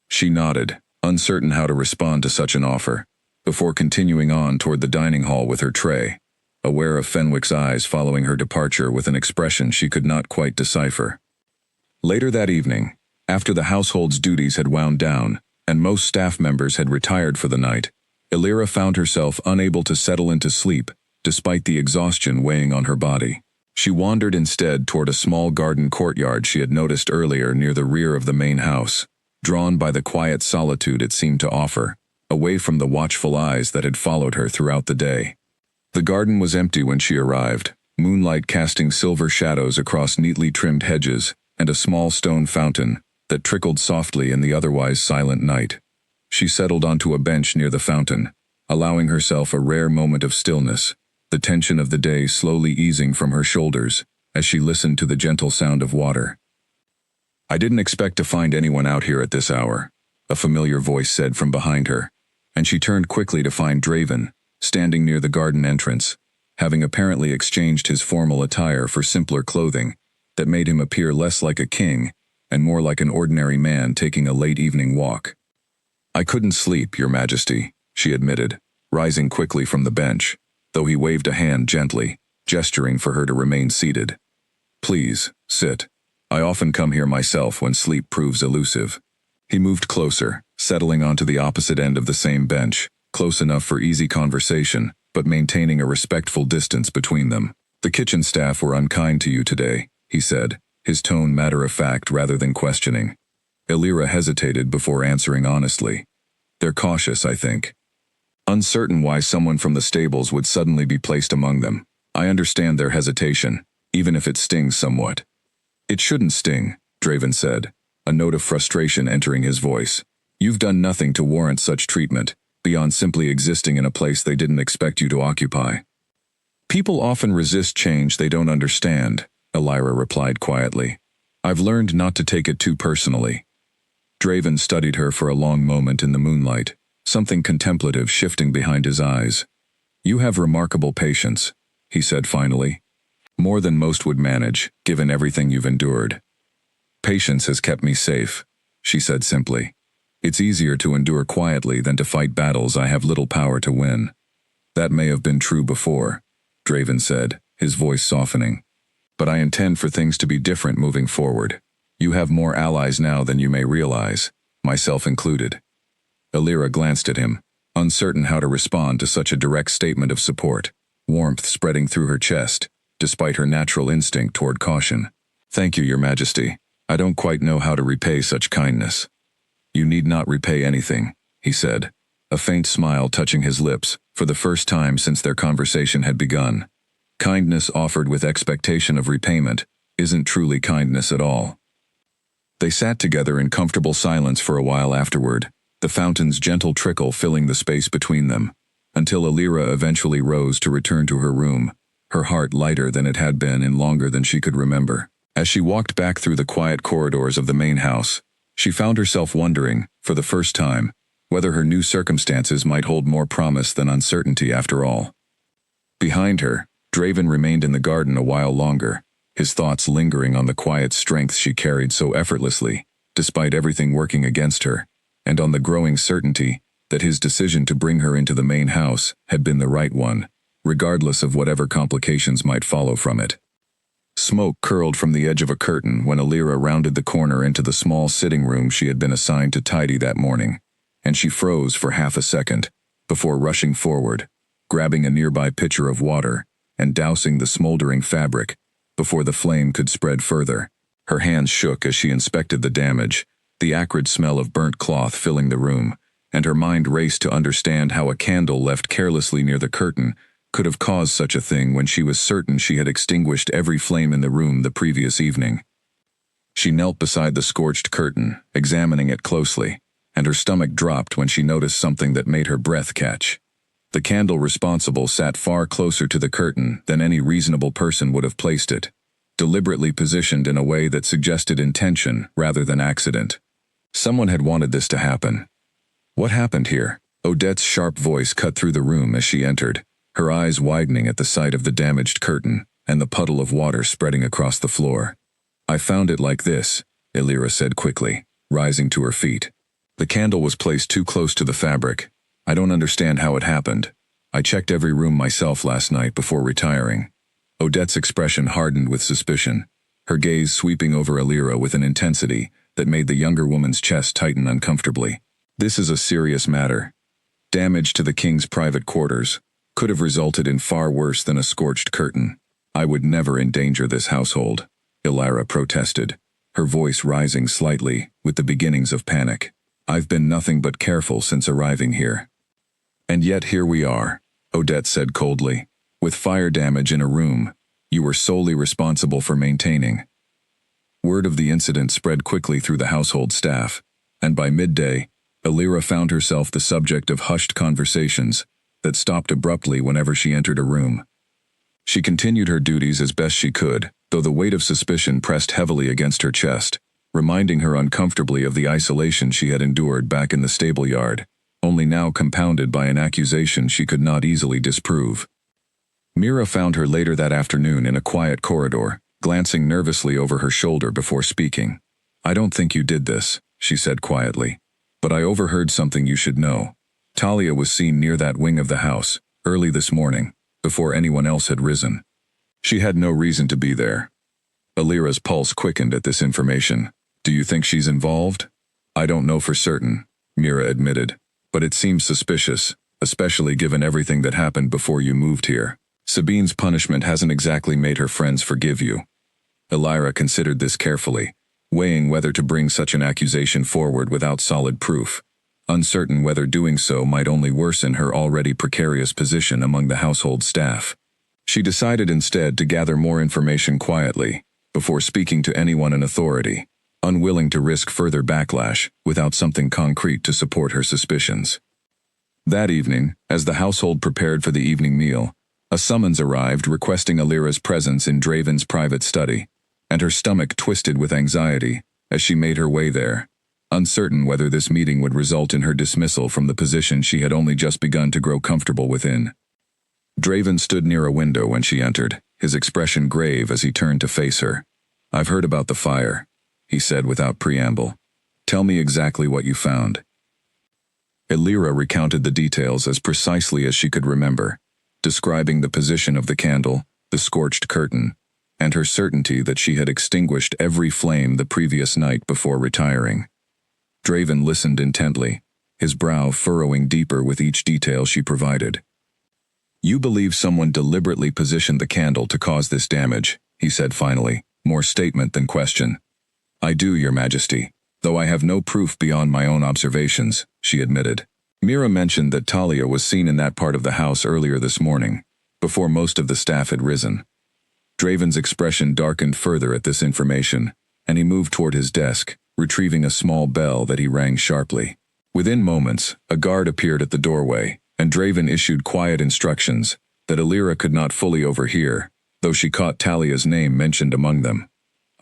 She nodded, uncertain how to respond to such an offer, before continuing on toward the dining hall with her tray, aware of Fenwick's eyes following her departure with an expression she could not quite decipher. Later that evening, after the household's duties had wound down, and most staff members had retired for the night, Alira found herself unable to settle into sleep, despite the exhaustion weighing on her body. She wandered instead toward a small garden courtyard she had noticed earlier near the rear of the main house, drawn by the quiet solitude it seemed to offer, away from the watchful eyes that had followed her throughout the day. The garden was empty when she arrived, moonlight casting silver shadows across neatly trimmed hedges and a small stone fountain that trickled softly in the otherwise silent night. She settled onto a bench near the fountain, allowing herself a rare moment of stillness, the tension of the day slowly easing from her shoulders as she listened to the gentle sound of water. "I didn't expect to find anyone out here at this hour," a familiar voice said from behind her, and she turned quickly to find Draven, standing near the garden entrance, having apparently exchanged his formal attire for simpler clothing that made him appear less like a king and more like an ordinary man taking a late evening walk. I couldn't sleep, Your Majesty, she admitted, rising quickly from the bench, though he waved a hand gently, gesturing for her to remain seated. Please, sit. I often come here myself when sleep proves elusive. He moved closer, settling onto the opposite end of the same bench, close enough for easy conversation, but maintaining a respectful distance between them. The kitchen staff were unkind to you today, he said, his tone matter-of-fact rather than questioning. Illyra hesitated before answering honestly. They're cautious, I think. Uncertain why someone from the stables would suddenly be placed among them. I understand their hesitation, even if it stings somewhat. It shouldn't sting, Draven said, a note of frustration entering his voice. You've done nothing to warrant such treatment, beyond simply existing in a place they didn't expect you to occupy. People often resist change they don't understand, Illyra replied quietly. I've learned not to take it too personally. Draven studied her for a long moment in the moonlight, something contemplative shifting behind his eyes. You have remarkable patience, he said finally. More than most would manage, given everything you've endured. Patience has kept me safe, she said simply. It's easier to endure quietly than to fight battles I have little power to win. That may have been true before, Draven said, his voice softening. But I intend for things to be different moving forward. You have more allies now than you may realize, myself included. Illyra glanced at him, uncertain how to respond to such a direct statement of support, warmth spreading through her chest, despite her natural instinct toward caution. Thank you, Your Majesty. I don't quite know how to repay such kindness. You need not repay anything, he said, a faint smile touching his lips, for the first time since their conversation had begun. Kindness offered with expectation of repayment isn't truly kindness at all. They sat together in comfortable silence for a while afterward, the fountain's gentle trickle filling the space between them, until Illyra eventually rose to return to her room, her heart lighter than it had been in longer than she could remember. As she walked back through the quiet corridors of the main house, she found herself wondering, for the first time, whether her new circumstances might hold more promise than uncertainty after all. Behind her, Draven remained in the garden a while longer, his thoughts lingering on the quiet strength she carried so effortlessly, despite everything working against her, and on the growing certainty that his decision to bring her into the main house had been the right one, regardless of whatever complications might follow from it. Smoke curled from the edge of a curtain when Illyra rounded the corner into the small sitting room she had been assigned to tidy that morning, and she froze for half a second, before rushing forward, grabbing a nearby pitcher of water, and dousing the smoldering fabric, before the flame could spread further. Her hands shook as she inspected the damage, the acrid smell of burnt cloth filling the room, and her mind raced to understand how a candle left carelessly near the curtain could have caused such a thing when she was certain she had extinguished every flame in the room the previous evening. She knelt beside the scorched curtain, examining it closely, and her stomach dropped when she noticed something that made her breath catch. The candle responsible sat far closer to the curtain than any reasonable person would have placed it, deliberately positioned in a way that suggested intention rather than accident. Someone had wanted this to happen. What happened here? Odette's sharp voice cut through the room as she entered, her eyes widening at the sight of the damaged curtain and the puddle of water spreading across the floor. I found it like this, Illyra said quickly, rising to her feet. The candle was placed too close to the fabric. I don't understand how it happened. I checked every room myself last night before retiring. Odette's expression hardened with suspicion, her gaze sweeping over Illyra with an intensity that made the younger woman's chest tighten uncomfortably. This is a serious matter. Damage to the king's private quarters could have resulted in far worse than a scorched curtain. I would never endanger this household, Illyra protested, her voice rising slightly with the beginnings of panic. I've been nothing but careful since arriving here. And yet here we are, Odette said coldly. With fire damage in a room you were solely responsible for maintaining. Word of the incident spread quickly through the household staff, and by midday, Illyra found herself the subject of hushed conversations that stopped abruptly whenever she entered a room. She continued her duties as best she could, though the weight of suspicion pressed heavily against her chest, reminding her uncomfortably of the isolation she had endured back in the stable yard, only now compounded by an accusation she could not easily disprove. Mira found her later that afternoon in a quiet corridor, glancing nervously over her shoulder before speaking. I don't think you did this, she said quietly. But I overheard something you should know. Talia was seen near that wing of the house, early this morning, before anyone else had risen. She had no reason to be there. Alira's pulse quickened at this information. Do you think she's involved? I don't know for certain, Mira admitted, but it seems suspicious, especially given everything that happened before you moved here. Sabine's punishment hasn't exactly made her friends forgive you. Alira considered this carefully, weighing whether to bring such an accusation forward without solid proof, uncertain whether doing so might only worsen her already precarious position among the household staff. She decided instead to gather more information quietly, before speaking to anyone in authority, unwilling to risk further backlash without something concrete to support her suspicions. That evening, as the household prepared for the evening meal, a summons arrived requesting Alira's presence in Draven's private study, and her stomach twisted with anxiety as she made her way there, uncertain whether this meeting would result in her dismissal from the position she had only just begun to grow comfortable within. Draven stood near a window when she entered, his expression grave as he turned to face her. I've heard about the fire, he said without preamble. Tell me exactly what you found. Alira recounted the details as precisely as she could remember, describing the position of the candle, the scorched curtain, and her certainty that she had extinguished every flame the previous night before retiring. Draven listened intently, his brow furrowing deeper with each detail she provided. You believe someone deliberately positioned the candle to cause this damage, he said finally, more statement than question. I do, Your Majesty, though I have no proof beyond my own observations, she admitted. Mira mentioned that Talia was seen in that part of the house earlier this morning, before most of the staff had risen. Draven's expression darkened further at this information, and he moved toward his desk, retrieving a small bell that he rang sharply. Within moments, a guard appeared at the doorway, and Draven issued quiet instructions that Alira could not fully overhear, though she caught Talia's name mentioned among them.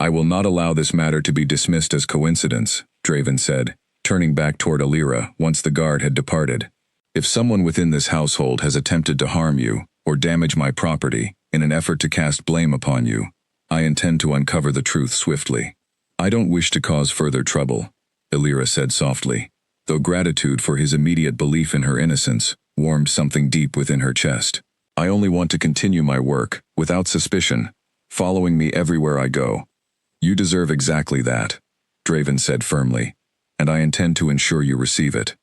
I will not allow this matter to be dismissed as coincidence, Draven said, turning back toward Alira once the guard had departed. If someone within this household has attempted to harm you or damage my property in an effort to cast blame upon you, I intend to uncover the truth swiftly. I don't wish to cause further trouble, Alira said softly, though gratitude for his immediate belief in her innocence warmed something deep within her chest. I only want to continue my work, without suspicion, following me everywhere I go. You deserve exactly that, Draven said firmly, and I intend to ensure you receive it.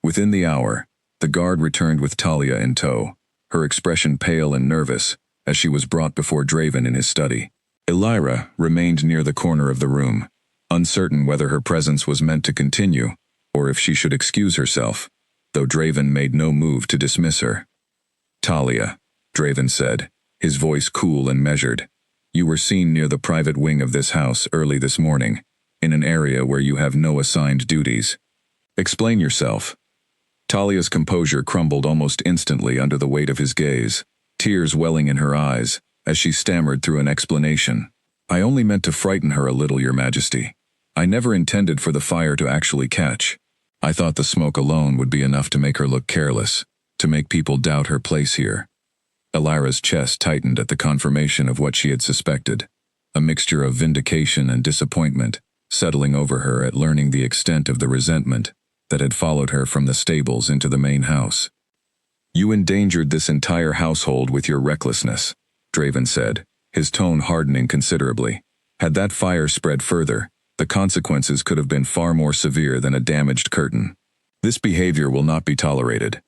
Within the hour, the guard returned with Talia in tow, her expression pale and nervous, as she was brought before Draven in his study. Alira remained near the corner of the room, uncertain whether her presence was meant to continue, or if she should excuse herself, though Draven made no move to dismiss her. Talia, Draven said, his voice cool and measured, you were seen near the private wing of this house early this morning, in an area where you have no assigned duties. Explain yourself. Talia's composure crumbled almost instantly under the weight of his gaze, tears welling in her eyes, as she stammered through an explanation. I only meant to frighten her a little, Your Majesty. I never intended for the fire to actually catch. I thought the smoke alone would be enough to make her look careless, to make people doubt her place here. Alira's chest tightened at the confirmation of what she had suspected, a mixture of vindication and disappointment settling over her at learning the extent of the resentment that had followed her from the stables into the main house. You endangered this entire household with your recklessness, Draven said, his tone hardening considerably. Had that fire spread further, the consequences could have been far more severe than a damaged curtain. This behavior will not be tolerated.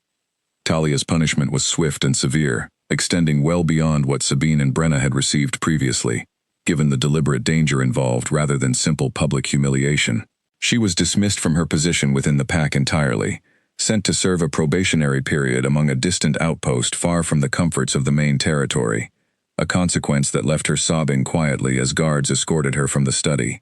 Talia's punishment was swift and severe, extending well beyond what Sabine and Brenna had received previously, given the deliberate danger involved rather than simple public humiliation. She was dismissed from her position within the pack entirely, sent to serve a probationary period among a distant outpost far from the comforts of the main territory, a consequence that left her sobbing quietly as guards escorted her from the study.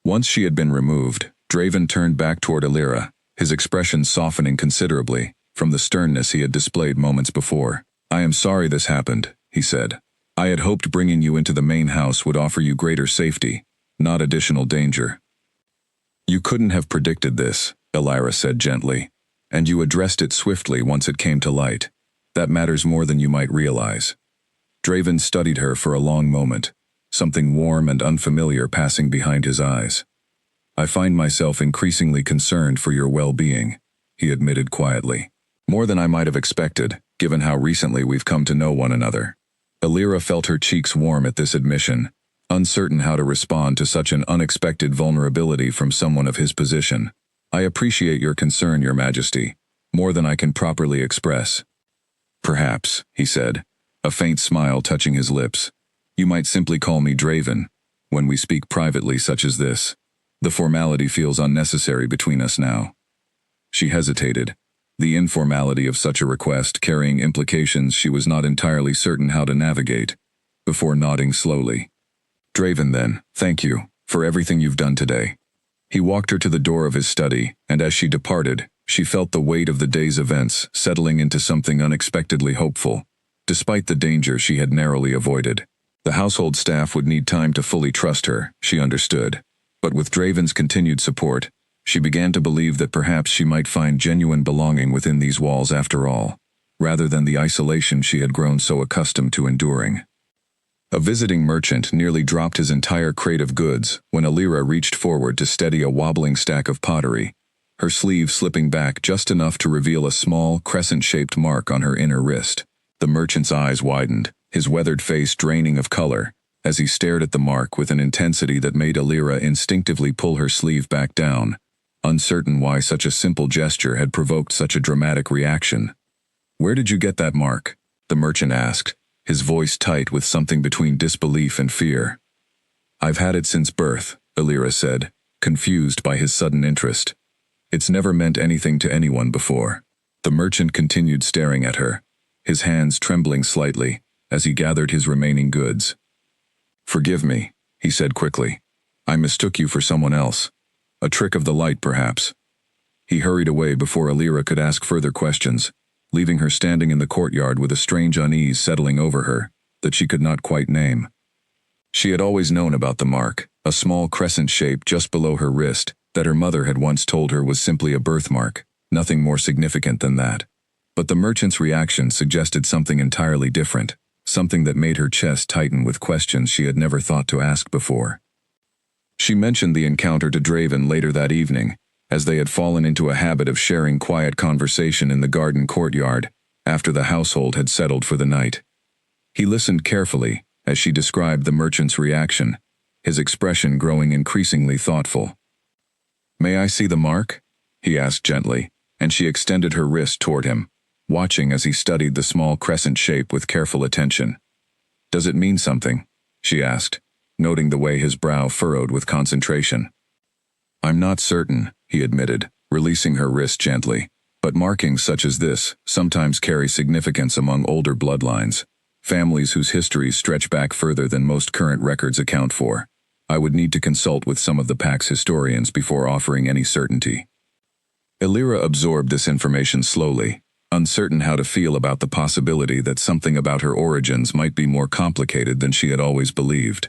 Once she had been removed, Draven turned back toward Alira, his expression softening considerably from the sternness he had displayed moments before. I am sorry this happened, he said. I had hoped bringing you into the main house would offer you greater safety, not additional danger. You couldn't have predicted this, Alira said gently, and you addressed it swiftly once it came to light. That matters more than you might realize. Draven studied her for a long moment, something warm and unfamiliar passing behind his eyes. I find myself increasingly concerned for your well-being, he admitted quietly. More than I might have expected, given how recently we've come to know one another. Alira felt her cheeks warm at this admission, uncertain how to respond to such an unexpected vulnerability from someone of his position. I appreciate your concern, Your Majesty, more than I can properly express. Perhaps, he said, a faint smile touching his lips. You might simply call me Draven, when we speak privately such as this. The formality feels unnecessary between us now. She hesitated, the informality of such a request carrying implications she was not entirely certain how to navigate, before nodding slowly. Draven then, thank you, for everything you've done today. He walked her to the door of his study, and as she departed, she felt the weight of the day's events settling into something unexpectedly hopeful, despite the danger she had narrowly avoided. The household staff would need time to fully trust her, she understood, but with Draven's continued support, she began to believe that perhaps she might find genuine belonging within these walls after all, rather than the isolation she had grown so accustomed to enduring. A visiting merchant nearly dropped his entire crate of goods when Alira reached forward to steady a wobbling stack of pottery, her sleeve slipping back just enough to reveal a small, crescent-shaped mark on her inner wrist. The merchant's eyes widened, his weathered face draining of color, as he stared at the mark with an intensity that made Alira instinctively pull her sleeve back down, uncertain why such a simple gesture had provoked such a dramatic reaction. Where did you get that mark? The merchant asked, his voice tight with something between disbelief and fear. I've had it since birth, Alira said, confused by his sudden interest. It's never meant anything to anyone before. The merchant continued staring at her, his hands trembling slightly as he gathered his remaining goods. Forgive me, he said quickly. I mistook you for someone else. A trick of the light, perhaps. He hurried away before Alira could ask further questions, leaving her standing in the courtyard with a strange unease settling over her that she could not quite name. She had always known about the mark, a small crescent shape just below her wrist that her mother had once told her was simply a birthmark, nothing more significant than that. But the merchant's reaction suggested something entirely different, something that made her chest tighten with questions she had never thought to ask before. She mentioned the encounter to Draven later that evening, as they had fallen into a habit of sharing quiet conversation in the garden courtyard after the household had settled for the night. He listened carefully as she described the merchant's reaction, his expression growing increasingly thoughtful. May I see the mark? He asked gently, and she extended her wrist toward him, watching as he studied the small crescent shape with careful attention. Does it mean something? She asked, noting the way his brow furrowed with concentration. I'm not certain, he admitted, releasing her wrist gently, but markings such as this sometimes carry significance among older bloodlines, families whose histories stretch back further than most current records account for. I would need to consult with some of the pack's historians before offering any certainty. Alira absorbed this information slowly, uncertain how to feel about the possibility that something about her origins might be more complicated than she had always believed.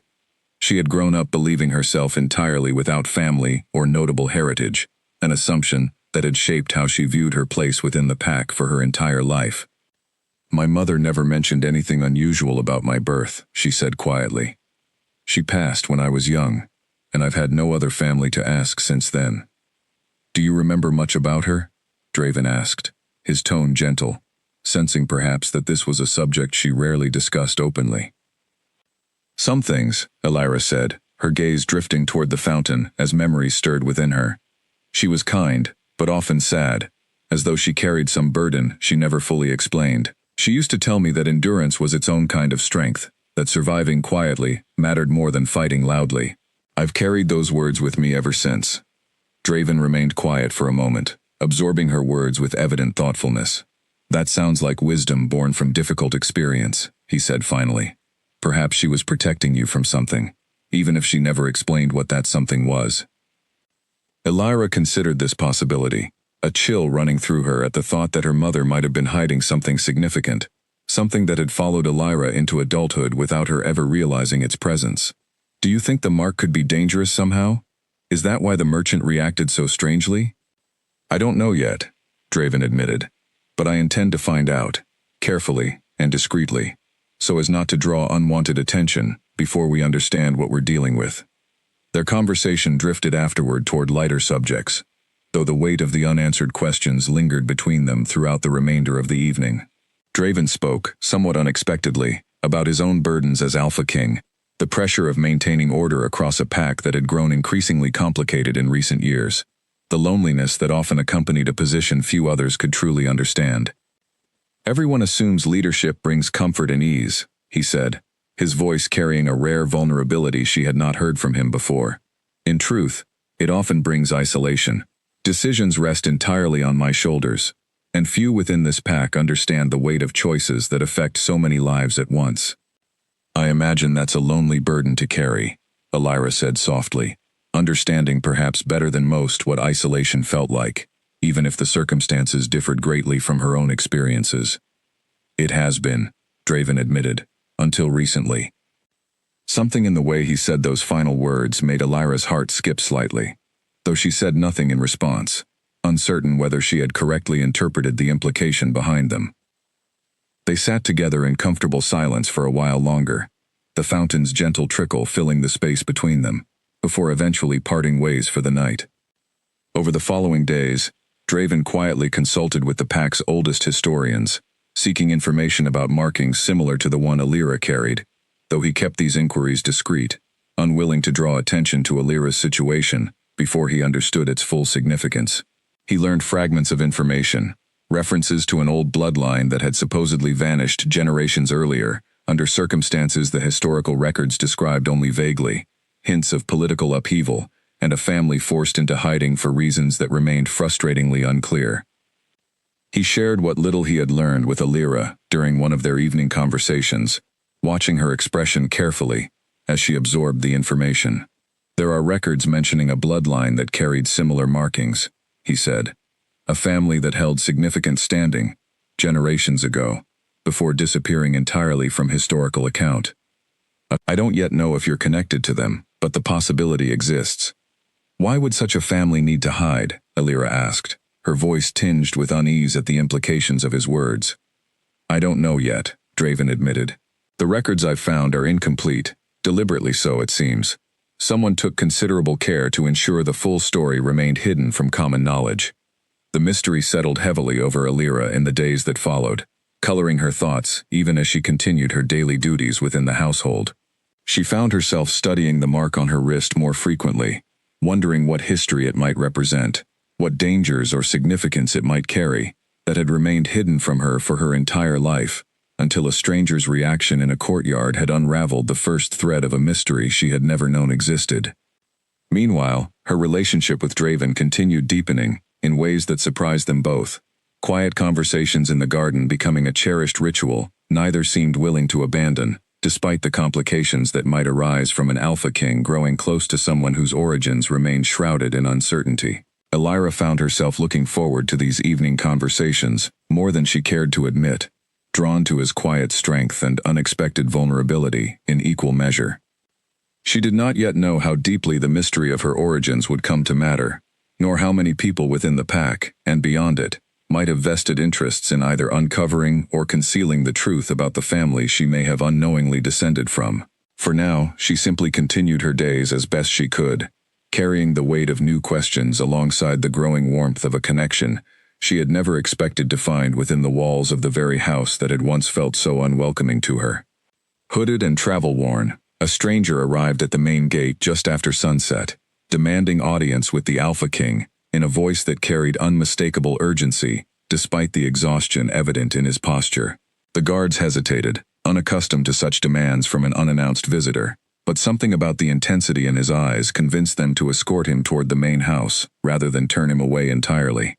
She had grown up believing herself entirely without family or notable heritage, an assumption that had shaped how she viewed her place within the pack for her entire life. My mother never mentioned anything unusual about my birth, she said quietly. She passed when I was young, and I've had no other family to ask since then. Do you remember much about her? Draven asked, his tone gentle, sensing perhaps that this was a subject she rarely discussed openly. Some things, Alira said, her gaze drifting toward the fountain as memories stirred within her. She was kind, but often sad, as though she carried some burden she never fully explained. She used to tell me that endurance was its own kind of strength, that surviving quietly mattered more than fighting loudly. I've carried those words with me ever since. Draven remained quiet for a moment, absorbing her words with evident thoughtfulness. That sounds like wisdom born from difficult experience, he said finally. Perhaps she was protecting you from something, even if she never explained what that something was. Alira considered this possibility, a chill running through her at the thought that her mother might have been hiding something significant, something that had followed Alira into adulthood without her ever realizing its presence. Do you think the mark could be dangerous somehow? Is that why the merchant reacted so strangely? I don't know yet, Draven admitted, but I intend to find out, carefully and discreetly, so as not to draw unwanted attention before we understand what we're dealing with. Their conversation drifted afterward toward lighter subjects, though the weight of the unanswered questions lingered between them throughout the remainder of the evening. Draven spoke, somewhat unexpectedly, about his own burdens as Alpha King, the pressure of maintaining order across a pack that had grown increasingly complicated in recent years, the loneliness that often accompanied a position few others could truly understand. "Everyone assumes leadership brings comfort and ease," he said, his voice carrying a rare vulnerability she had not heard from him before. "In truth, it often brings isolation. Decisions rest entirely on my shoulders, and few within this pack understand the weight of choices that affect so many lives at once." "I imagine that's a lonely burden to carry," Elira said softly, understanding perhaps better than most what isolation felt like, even if the circumstances differed greatly from her own experiences. "It has been," Draven admitted, "until recently." Something in the way he said those final words made Elira's heart skip slightly, though she said nothing in response, uncertain whether she had correctly interpreted the implication behind them. They sat together in comfortable silence for a while longer, the fountain's gentle trickle filling the space between them, before eventually parting ways for the night. Over the following days, Draven quietly consulted with the pack's oldest historians, seeking information about markings similar to the one Elira carried, though he kept these inquiries discreet, unwilling to draw attention to Elira's situation before he understood its full significance. He learned fragments of information, references to an old bloodline that had supposedly vanished generations earlier, under circumstances the historical records described only vaguely, hints of political upheaval, and a family forced into hiding for reasons that remained frustratingly unclear. He shared what little he had learned with Elira during one of their evening conversations, watching her expression carefully as she absorbed the information. "There are records mentioning a bloodline that carried similar markings," he said. "A family that held significant standing generations ago, before disappearing entirely from historical account. I don't yet know if you're connected to them, but the possibility exists." "Why would such a family need to hide?" Elira asked, her voice tinged with unease at the implications of his words. "I don't know yet," Draven admitted. "The records I've found are incomplete, deliberately so it seems. Someone took considerable care to ensure the full story remained hidden from common knowledge." The mystery settled heavily over Elira in the days that followed, coloring her thoughts even as she continued her daily duties within the household. She found herself studying the mark on her wrist more frequently, wondering what history it might represent, what dangers or significance it might carry, that had remained hidden from her for her entire life, until a stranger's reaction in a courtyard had unraveled the first thread of a mystery she had never known existed. Meanwhile, her relationship with Draven continued deepening, in ways that surprised them both. Quiet conversations in the garden becoming a cherished ritual, neither seemed willing to abandon, despite the complications that might arise from an Alpha King growing close to someone whose origins remained shrouded in uncertainty. Elira found herself looking forward to these evening conversations more than she cared to admit, drawn to his quiet strength and unexpected vulnerability in equal measure. She did not yet know how deeply the mystery of her origins would come to matter, nor how many people within the pack, and beyond it, might have vested interests in either uncovering or concealing the truth about the family she may have unknowingly descended from. For now, she simply continued her days as best she could, carrying the weight of new questions alongside the growing warmth of a connection she had never expected to find within the walls of the very house that had once felt so unwelcoming to her. Hooded and travel-worn, a stranger arrived at the main gate just after sunset, demanding audience with the Alpha King, in a voice that carried unmistakable urgency, despite the exhaustion evident in his posture. The guards hesitated, unaccustomed to such demands from an unannounced visitor, but something about the intensity in his eyes convinced them to escort him toward the main house, rather than turn him away entirely.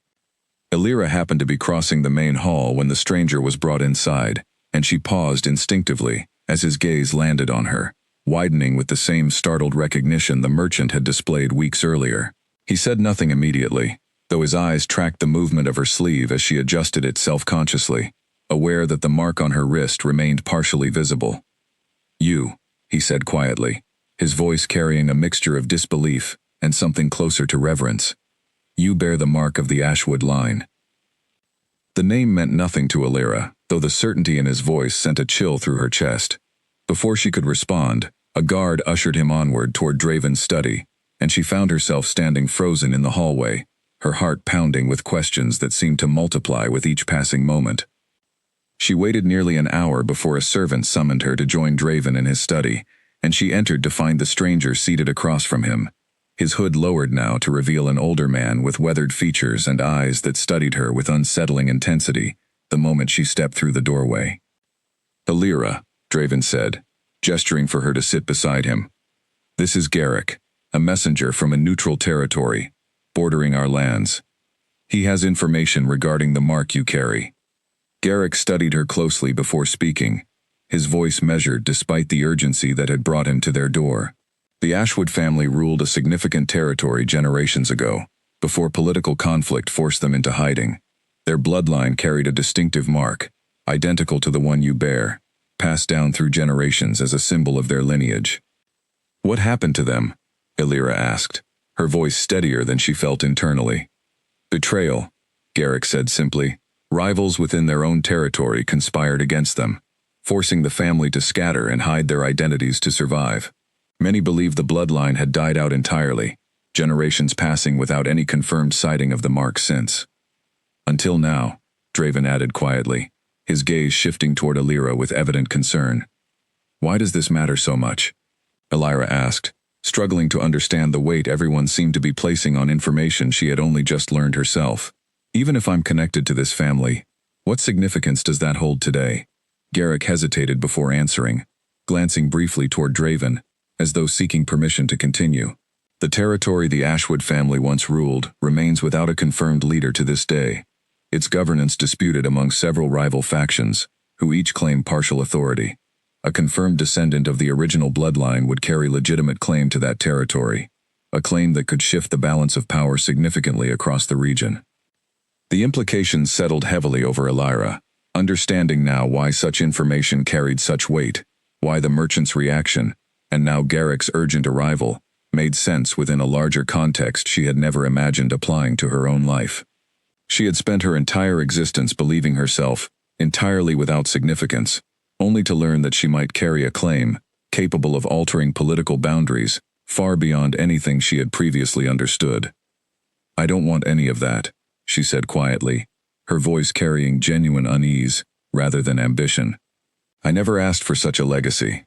Elira happened to be crossing the main hall when the stranger was brought inside, and she paused instinctively as his gaze landed on her, widening with the same startled recognition the merchant had displayed weeks earlier. He said nothing immediately, though his eyes tracked the movement of her sleeve as she adjusted it self-consciously, aware that the mark on her wrist remained partially visible. "You," he said quietly, his voice carrying a mixture of disbelief and something closer to reverence. "You bear the mark of the Ashwood line." The name meant nothing to Elira, though the certainty in his voice sent a chill through her chest. Before she could respond, A guard ushered him onward toward Draven's study, and she found herself standing frozen in the hallway, her heart pounding with questions that seemed to multiply with each passing moment. She waited nearly an hour before a servant summoned her to join Draven in his study, and she entered to find the stranger seated across from him, his hood lowered now to reveal an older man with weathered features and eyes that studied her with unsettling intensity the moment she stepped through the doorway. "Alira," Draven said, gesturing for her to sit beside him. "This is Garrick, a messenger from a neutral territory, bordering our lands. He has information regarding the mark you carry." Garrick studied her closely before speaking, his voice measured despite the urgency that had brought him to their door. The Ashwood family ruled a significant territory generations ago, before political conflict forced them into hiding. Their bloodline carried a distinctive mark, identical to the one you bear, passed down through generations as a symbol of their lineage. "What happened to them?" Alira asked, her voice steadier than she felt internally. "Betrayal," Garrick said simply. "Rivals within their own territory conspired against them, forcing the family to scatter and hide their identities to survive. Many believe the bloodline had died out entirely, generations passing without any confirmed sighting of the mark since. Until now," Draven added quietly, his gaze shifting toward Alira with evident concern. "Why does this matter so much?" Alira asked, struggling to understand the weight everyone seemed to be placing on information she had only just learned herself. "Even if I'm connected to this family, what significance does that hold today?" Garrick hesitated before answering, glancing briefly toward Draven, as though seeking permission to continue. "The territory the Ashwood family once ruled remains without a confirmed leader to this day, its governance disputed among several rival factions, who each claim partial authority. A confirmed descendant of the original bloodline would carry legitimate claim to that territory, a claim that could shift the balance of power significantly across the region." The implications settled heavily over Alira, understanding now why such information carried such weight, why the merchant's reaction, and now Garrick's urgent arrival, made sense within a larger context she had never imagined applying to her own life. She had spent her entire existence believing herself entirely without significance, only to learn that she might carry a claim, capable of altering political boundaries, far beyond anything she had previously understood. "I don't want any of that," she said quietly, her voice carrying genuine unease, rather than ambition. "I never asked for such a legacy."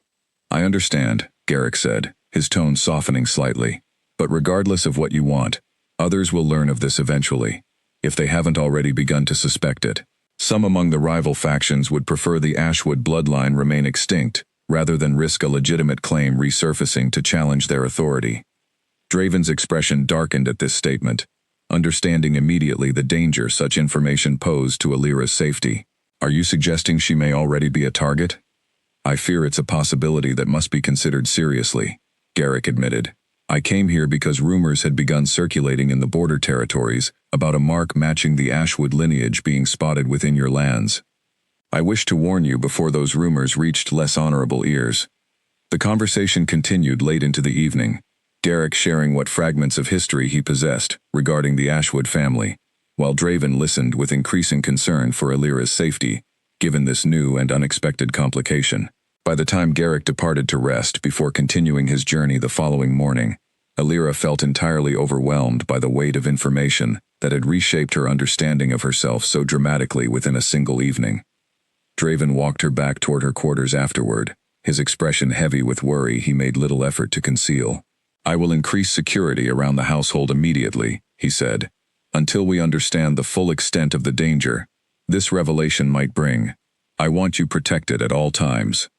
"I understand," Garrick said, his tone softening slightly. "But regardless of what you want, others will learn of this eventually, if they haven't already begun to suspect it. Some among the rival factions would prefer the Ashwood bloodline remain extinct, rather than risk a legitimate claim resurfacing to challenge their authority." Draven's expression darkened at this statement, understanding immediately the danger such information posed to Alira's safety. "Are you suggesting she may already be a target?" "I fear it's a possibility that must be considered seriously," Garrick admitted. "I came here because rumors had begun circulating in the border territories about a mark matching the Ashwood lineage being spotted within your lands. I wish to warn you before those rumors reached less honorable ears." The conversation continued late into the evening, Garrick sharing what fragments of history he possessed regarding the Ashwood family, while Draven listened with increasing concern for Alira's safety, given this new and unexpected complication. By the time Garrick departed to rest before continuing his journey the following morning, Alira felt entirely overwhelmed by the weight of information that had reshaped her understanding of herself so dramatically within a single evening. Draven walked her back toward her quarters afterward, his expression heavy with worry he made little effort to conceal. "I will increase security around the household immediately," he said, "until we understand the full extent of the danger this revelation might bring. I want you protected at all times."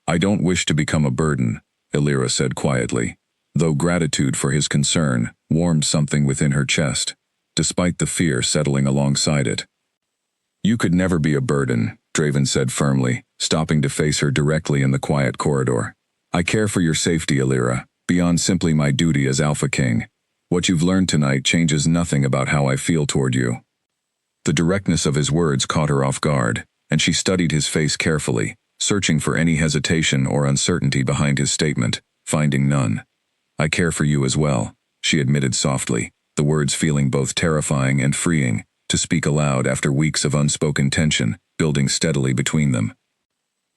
"I don't wish to become a burden," Alira said quietly, though gratitude for his concern warmed something within her chest, despite the fear settling alongside it. "You could never be a burden," Draven said firmly, stopping to face her directly in the quiet corridor. "I care for your safety, Alira, beyond simply my duty as Alpha King. What you've learned tonight changes nothing about how I feel toward you." The directness of his words caught her off guard, and she studied his face carefully, searching for any hesitation or uncertainty behind his statement, finding none. "I care for you as well," she admitted softly, the words feeling both terrifying and freeing, to speak aloud after weeks of unspoken tension building steadily between them.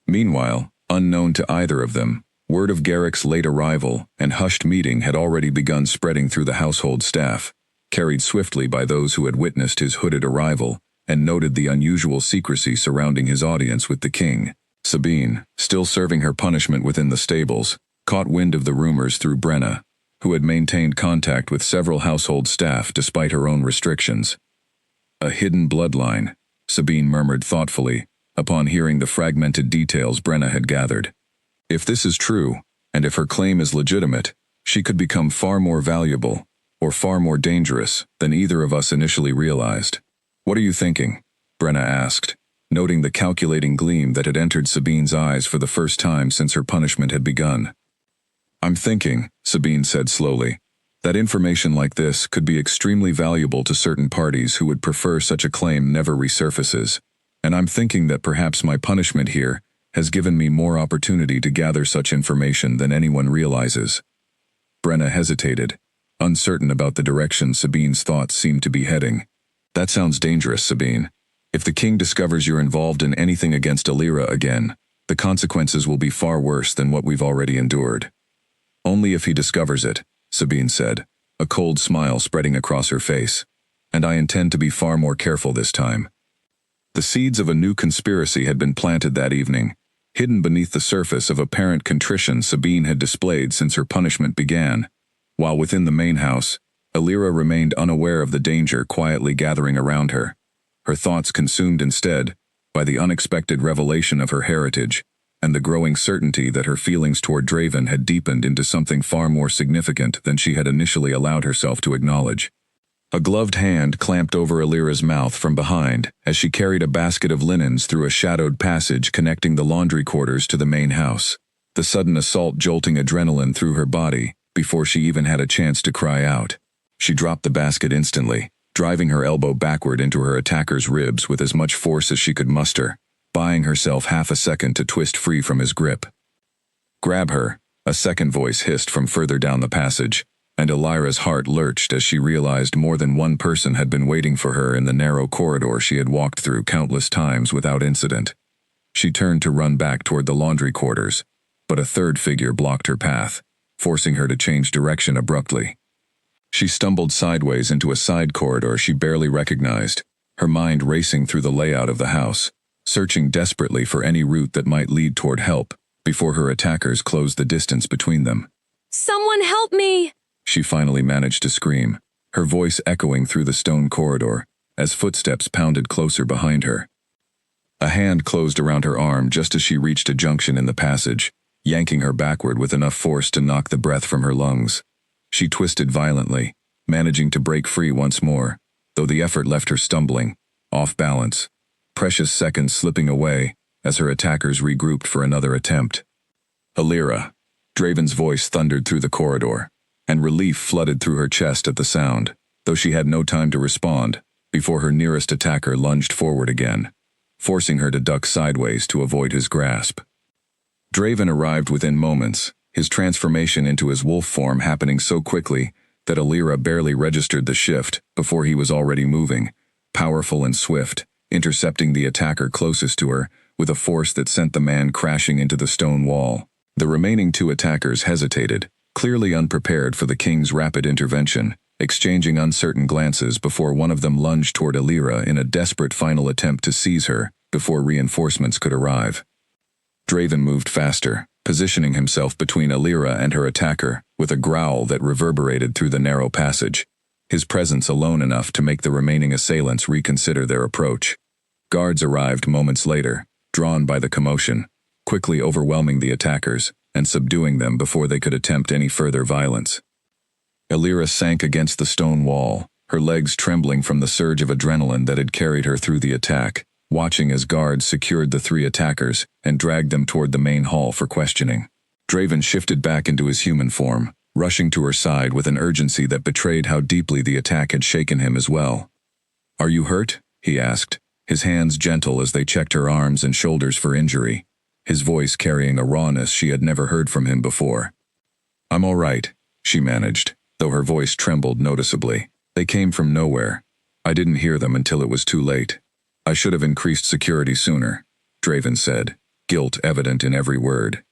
Meanwhile, unknown to either of them, Word of Garrick's late arrival and hushed meeting had already begun spreading through the household staff, carried swiftly by those who had witnessed his hooded arrival and noted the unusual secrecy surrounding his audience with the king. Sabine, still serving her punishment within the stables, caught wind of the rumors through Brenna, who had maintained contact with several household staff despite her own restrictions. A hidden bloodline, Sabine murmured thoughtfully, upon hearing the fragmented details Brenna had gathered. If this is true, and if her claim is legitimate, she could become far more valuable, or far more dangerous, than either of us initially realized. What are you thinking? Brenna asked, noting the calculating gleam that had entered Sabine's eyes for the first time since her punishment had begun. I'm thinking, Sabine said slowly, that information like this could be extremely valuable to certain parties who would prefer such a claim never resurfaces, and I'm thinking that perhaps my punishment here has given me more opportunity to gather such information than anyone realizes. Brenna hesitated, uncertain about the direction Sabine's thoughts seemed to be heading. That sounds dangerous, Sabine. If the king discovers you're involved in anything against Alira again, the consequences will be far worse than what we've already endured. Only if he discovers it, Sabine said, a cold smile spreading across her face. And I intend to be far more careful this time. The seeds of a new conspiracy had been planted that evening, hidden beneath the surface of apparent contrition Sabine had displayed since her punishment began, while within the main house, Alira remained unaware of the danger quietly gathering around her, her thoughts consumed instead by the unexpected revelation of her heritage and the growing certainty that her feelings toward Draven had deepened into something far more significant than she had initially allowed herself to acknowledge. A gloved hand clamped over Alira's mouth from behind as she carried a basket of linens through a shadowed passage connecting the laundry quarters to the main house, the sudden assault jolting adrenaline through her body before she even had a chance to cry out. She dropped the basket instantly, driving her elbow backward into her attacker's ribs with as much force as she could muster, buying herself half a second to twist free from his grip. Grab her, a second voice hissed from further down the passage, and Alira's heart lurched as she realized more than one person had been waiting for her in the narrow corridor she had walked through countless times without incident. She turned to run back toward the laundry quarters, but a third figure blocked her path, forcing her to change direction abruptly. She stumbled sideways into a side corridor she barely recognized, her mind racing through the layout of the house, searching desperately for any route that might lead toward help before her attackers closed the distance between them. "Someone help me!" She finally managed to scream, her voice echoing through the stone corridor as footsteps pounded closer behind her. A hand closed around her arm just as she reached a junction in the passage, yanking her backward with enough force to knock the breath from her lungs. She twisted violently, managing to break free once more, though the effort left her stumbling, off balance, precious seconds slipping away as her attackers regrouped for another attempt. Alira, Draven's voice thundered through the corridor, and relief flooded through her chest at the sound, though she had no time to respond before her nearest attacker lunged forward again, forcing her to duck sideways to avoid his grasp. Draven arrived within moments, his transformation into his wolf form happening so quickly that Alira barely registered the shift before he was already moving, powerful and swift, intercepting the attacker closest to her with a force that sent the man crashing into the stone wall. The remaining two attackers hesitated, clearly unprepared for the king's rapid intervention, exchanging uncertain glances before one of them lunged toward Alira in a desperate final attempt to seize her before reinforcements could arrive. Draven moved faster, positioning himself between Alira and her attacker with a growl that reverberated through the narrow passage, his presence alone enough to make the remaining assailants reconsider their approach. Guards arrived moments later, drawn by the commotion, quickly overwhelming the attackers and subduing them before they could attempt any further violence. Alira sank against the stone wall, her legs trembling from the surge of adrenaline that had carried her through the attack, watching as guards secured the three attackers and dragged them toward the main hall for questioning. Draven shifted back into his human form, rushing to her side with an urgency that betrayed how deeply the attack had shaken him as well. "Are you hurt?" he asked, his hands gentle as they checked her arms and shoulders for injury, his voice carrying a rawness she had never heard from him before. "I'm all right," she managed, though her voice trembled noticeably. "They came from nowhere. I didn't hear them until it was too late. I should have increased security sooner," Draven said, guilt evident in every word.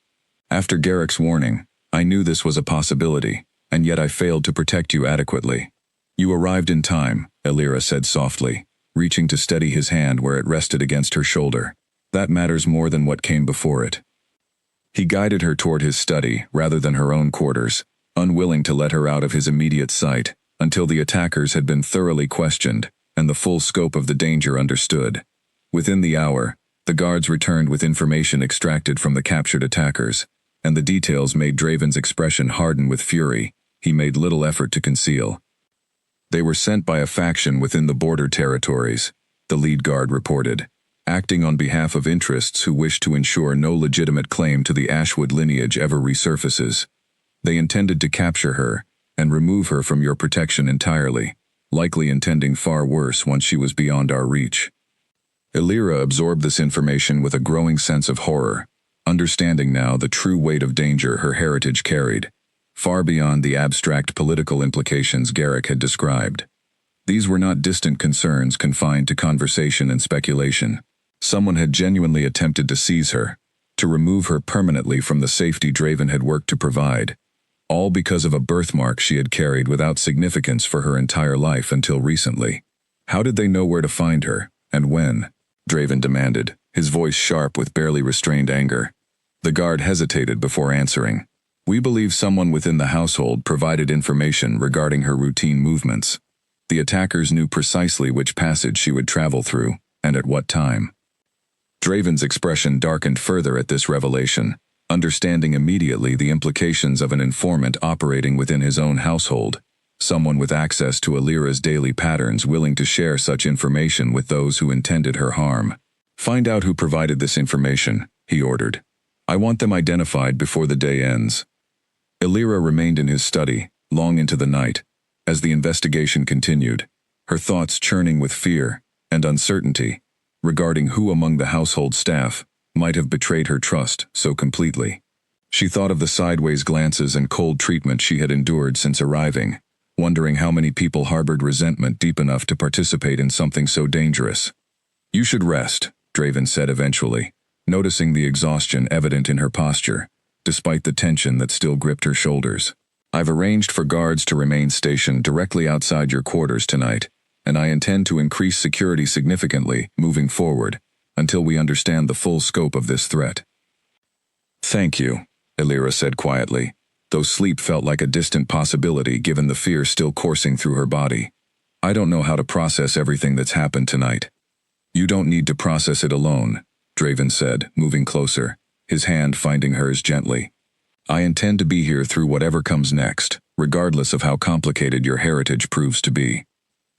After Garrick's warning, I knew this was a possibility, and yet I failed to protect you adequately. You arrived in time, Elira said softly, reaching to steady his hand where it rested against her shoulder. That matters more than what came before it. He guided her toward his study rather than her own quarters, unwilling to let her out of his immediate sight until the attackers had been thoroughly questioned and the full scope of the danger understood. Within the hour, the guards returned with information extracted from the captured attackers, and the details made Draven's expression harden with fury he made little effort to conceal. They were sent by a faction within the border territories, the lead guard reported, acting on behalf of interests who wished to ensure no legitimate claim to the Ashwood lineage ever resurfaces. They intended to capture her and remove her from your protection entirely, likely intending far worse once she was beyond our reach. Elira absorbed this information with a growing sense of horror, understanding now the true weight of danger her heritage carried, far beyond the abstract political implications Garrick had described. These were not distant concerns confined to conversation and speculation. Someone had genuinely attempted to seize her, to remove her permanently from the safety Draven had worked to provide, all because of a birthmark she had carried without significance for her entire life until recently. How did they know where to find her, and when? Draven demanded, his voice sharp with barely restrained anger. The guard hesitated before answering. We believe someone within the household provided information regarding her routine movements. The attackers knew precisely which passage she would travel through, and at what time. Draven's expression darkened further at this revelation, understanding immediately the implications of an informant operating within his own household, someone with access to Elira's daily patterns willing to share such information with those who intended her harm. Find out who provided this information, he ordered. I want them identified before the day ends. Elira remained in his study, long into the night, as the investigation continued, her thoughts churning with fear and uncertainty regarding who among the household staff might have betrayed her trust so completely. She thought of the sideways glances and cold treatment she had endured since arriving, wondering how many people harbored resentment deep enough to participate in something so dangerous. You should rest, Draven said eventually, noticing the exhaustion evident in her posture, despite the tension that still gripped her shoulders. I've arranged for guards to remain stationed directly outside your quarters tonight, and I intend to increase security significantly moving forward, until we understand the full scope of this threat. Thank you, Elira said quietly, though sleep felt like a distant possibility given the fear still coursing through her body. I don't know how to process everything that's happened tonight. You don't need to process it alone, Draven said, moving closer, his hand finding hers gently. I intend to be here through whatever comes next, regardless of how complicated your heritage proves to be.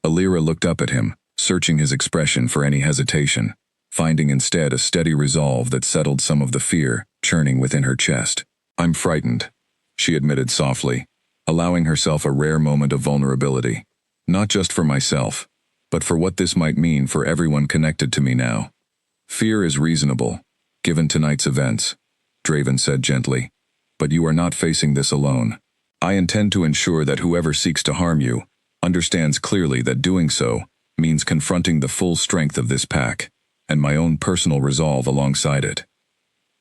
Elira looked up at him, searching his expression for any hesitation, finding instead a steady resolve that settled some of the fear churning within her chest. I'm frightened, she admitted softly, allowing herself a rare moment of vulnerability. Not just for myself, but for what this might mean for everyone connected to me now. Fear is reasonable, given tonight's events, Draven said gently, but you are not facing this alone. I intend to ensure that whoever seeks to harm you understands clearly that doing so means confronting the full strength of this pack, and my own personal resolve alongside it.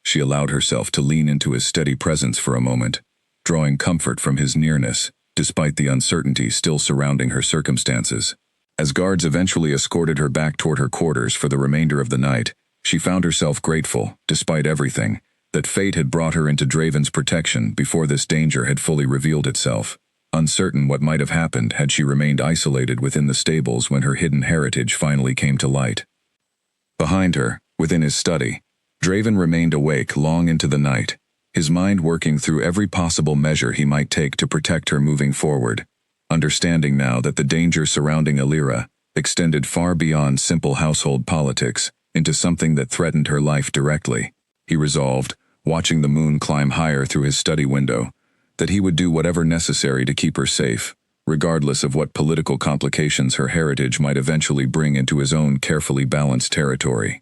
She allowed herself to lean into his steady presence for a moment, drawing comfort from his nearness, despite the uncertainty still surrounding her circumstances. As guards eventually escorted her back toward her quarters for the remainder of the night, she found herself grateful, despite everything, that fate had brought her into Draven's protection before this danger had fully revealed itself, uncertain what might have happened had she remained isolated within the stables when her hidden heritage finally came to light. Behind her, within his study, Draven remained awake long into the night, his mind working through every possible measure he might take to protect her moving forward, understanding now that the danger surrounding Elira extended far beyond simple household politics into something that threatened her life directly. He resolved, watching the moon climb higher through his study window, that he would do whatever necessary to keep her safe, regardless of what political complications her heritage might eventually bring into his own carefully balanced territory.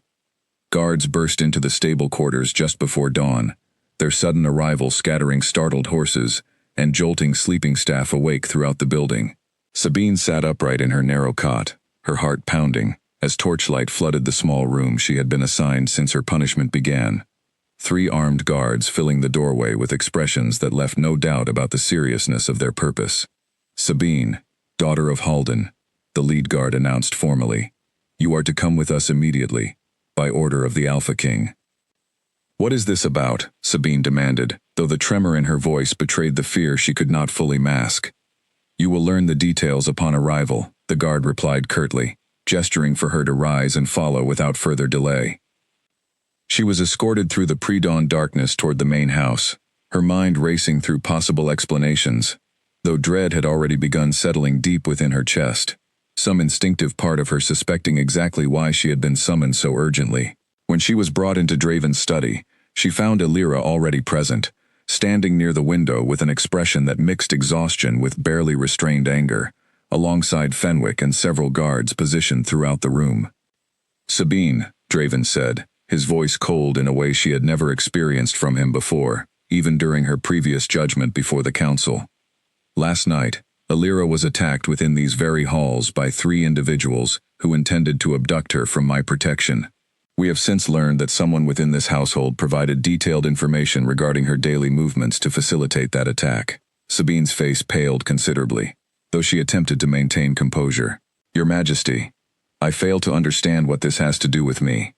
Guards burst into the stable quarters just before dawn, their sudden arrival scattering startled horses and jolting sleeping staff awake throughout the building. Sabine sat upright in her narrow cot, her heart pounding, as torchlight flooded the small room she had been assigned since her punishment began. 3 armed guards filling the doorway with expressions that left no doubt about the seriousness of their purpose. "Sabine, daughter of Halden," the lead guard announced formally. "You are to come with us immediately, by order of the Alpha King." "What is this about?" Sabine demanded, though the tremor in her voice betrayed the fear she could not fully mask. "You will learn the details upon arrival," the guard replied curtly, gesturing for her to rise and follow without further delay. She was escorted through the pre-dawn darkness toward the main house, her mind racing through possible explanations, though dread had already begun settling deep within her chest, some instinctive part of her suspecting exactly why she had been summoned so urgently. When she was brought into Draven's study, she found Elira already present, standing near the window with an expression that mixed exhaustion with barely restrained anger, alongside Fenwick and several guards positioned throughout the room. "Sabine," Draven said, his voice cold in a way she had never experienced from him before, even during her previous judgment before the council. "Last night, Elira was attacked within these very halls by 3 individuals who intended to abduct her from my protection. We have since learned that someone within this household provided detailed information regarding her daily movements to facilitate that attack." Sabine's face paled considerably, though she attempted to maintain composure. "Your Majesty, I fail to understand what this has to do with me.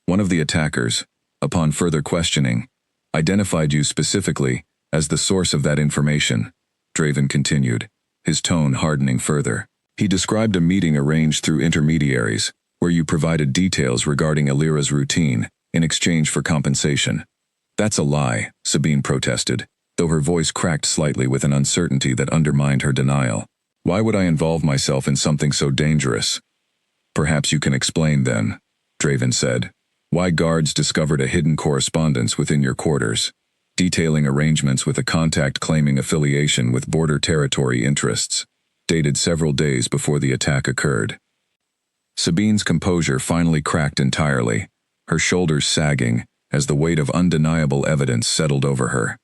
One of the attackers, upon further questioning, identified you specifically as the source of that information," Draven continued, his tone hardening further. "He described a meeting arranged through intermediaries, where you provided details regarding Elira's routine in exchange for compensation." "That's a lie," Sabine protested, though her voice cracked slightly with an uncertainty that undermined her denial. "Why would I involve myself in something so dangerous?" "Perhaps you can explain then," Draven said. "Why guards discovered a hidden correspondence within your quarters, detailing arrangements with a contact claiming affiliation with border territory interests, dated several days before the attack occurred." Sabine's composure finally cracked entirely, her shoulders sagging as the weight of undeniable evidence settled over her.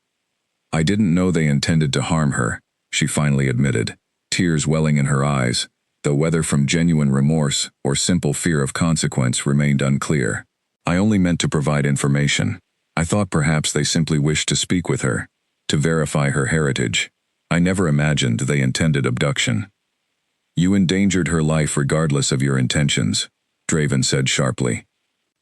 "I didn't know they intended to harm her," she finally admitted, tears welling in her eyes, though whether from genuine remorse or simple fear of consequence remained unclear. "I only meant to provide information. I thought perhaps they simply wished to speak with her, to verify her heritage. I never imagined they intended abduction." "You endangered her life regardless of your intentions," Draven said sharply.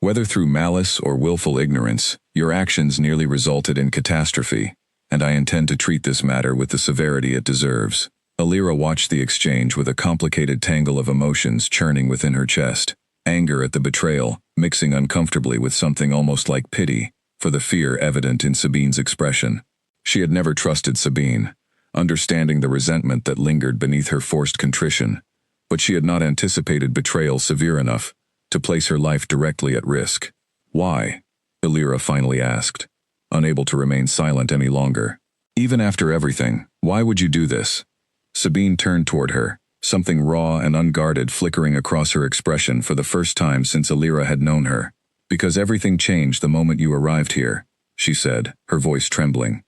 "Whether through malice or willful ignorance, your actions nearly resulted in catastrophe, and I intend to treat this matter with the severity it deserves." Elira watched the exchange with a complicated tangle of emotions churning within her chest. Anger at the betrayal, mixing uncomfortably with something almost like pity for the fear evident in Sabine's expression. She had never trusted Sabine, understanding the resentment that lingered beneath her forced contrition, but she had not anticipated betrayal severe enough to place her life directly at risk. "Why?" Elira finally asked, unable to remain silent any longer. "Even after everything, why would you do this?" Sabine turned toward her, something raw and unguarded flickering across her expression for the first time since Elira had known her. "Because everything changed the moment you arrived here," she said, her voice trembling.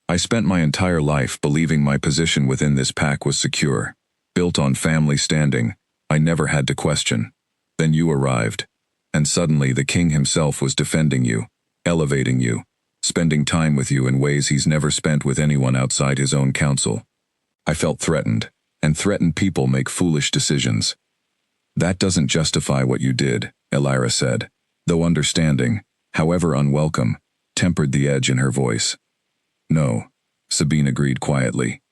"I spent my entire life believing my position within this pack was secure, built on family standing. I never had to question. Then you arrived, and suddenly the king himself was defending you, elevating you, spending time with you in ways he's never spent with anyone outside his own council. I felt threatened, and threatened people make foolish decisions." "That doesn't justify what you did," Elira said, though understanding, however unwelcome, tempered the edge in her voice. "No," Sabine agreed quietly.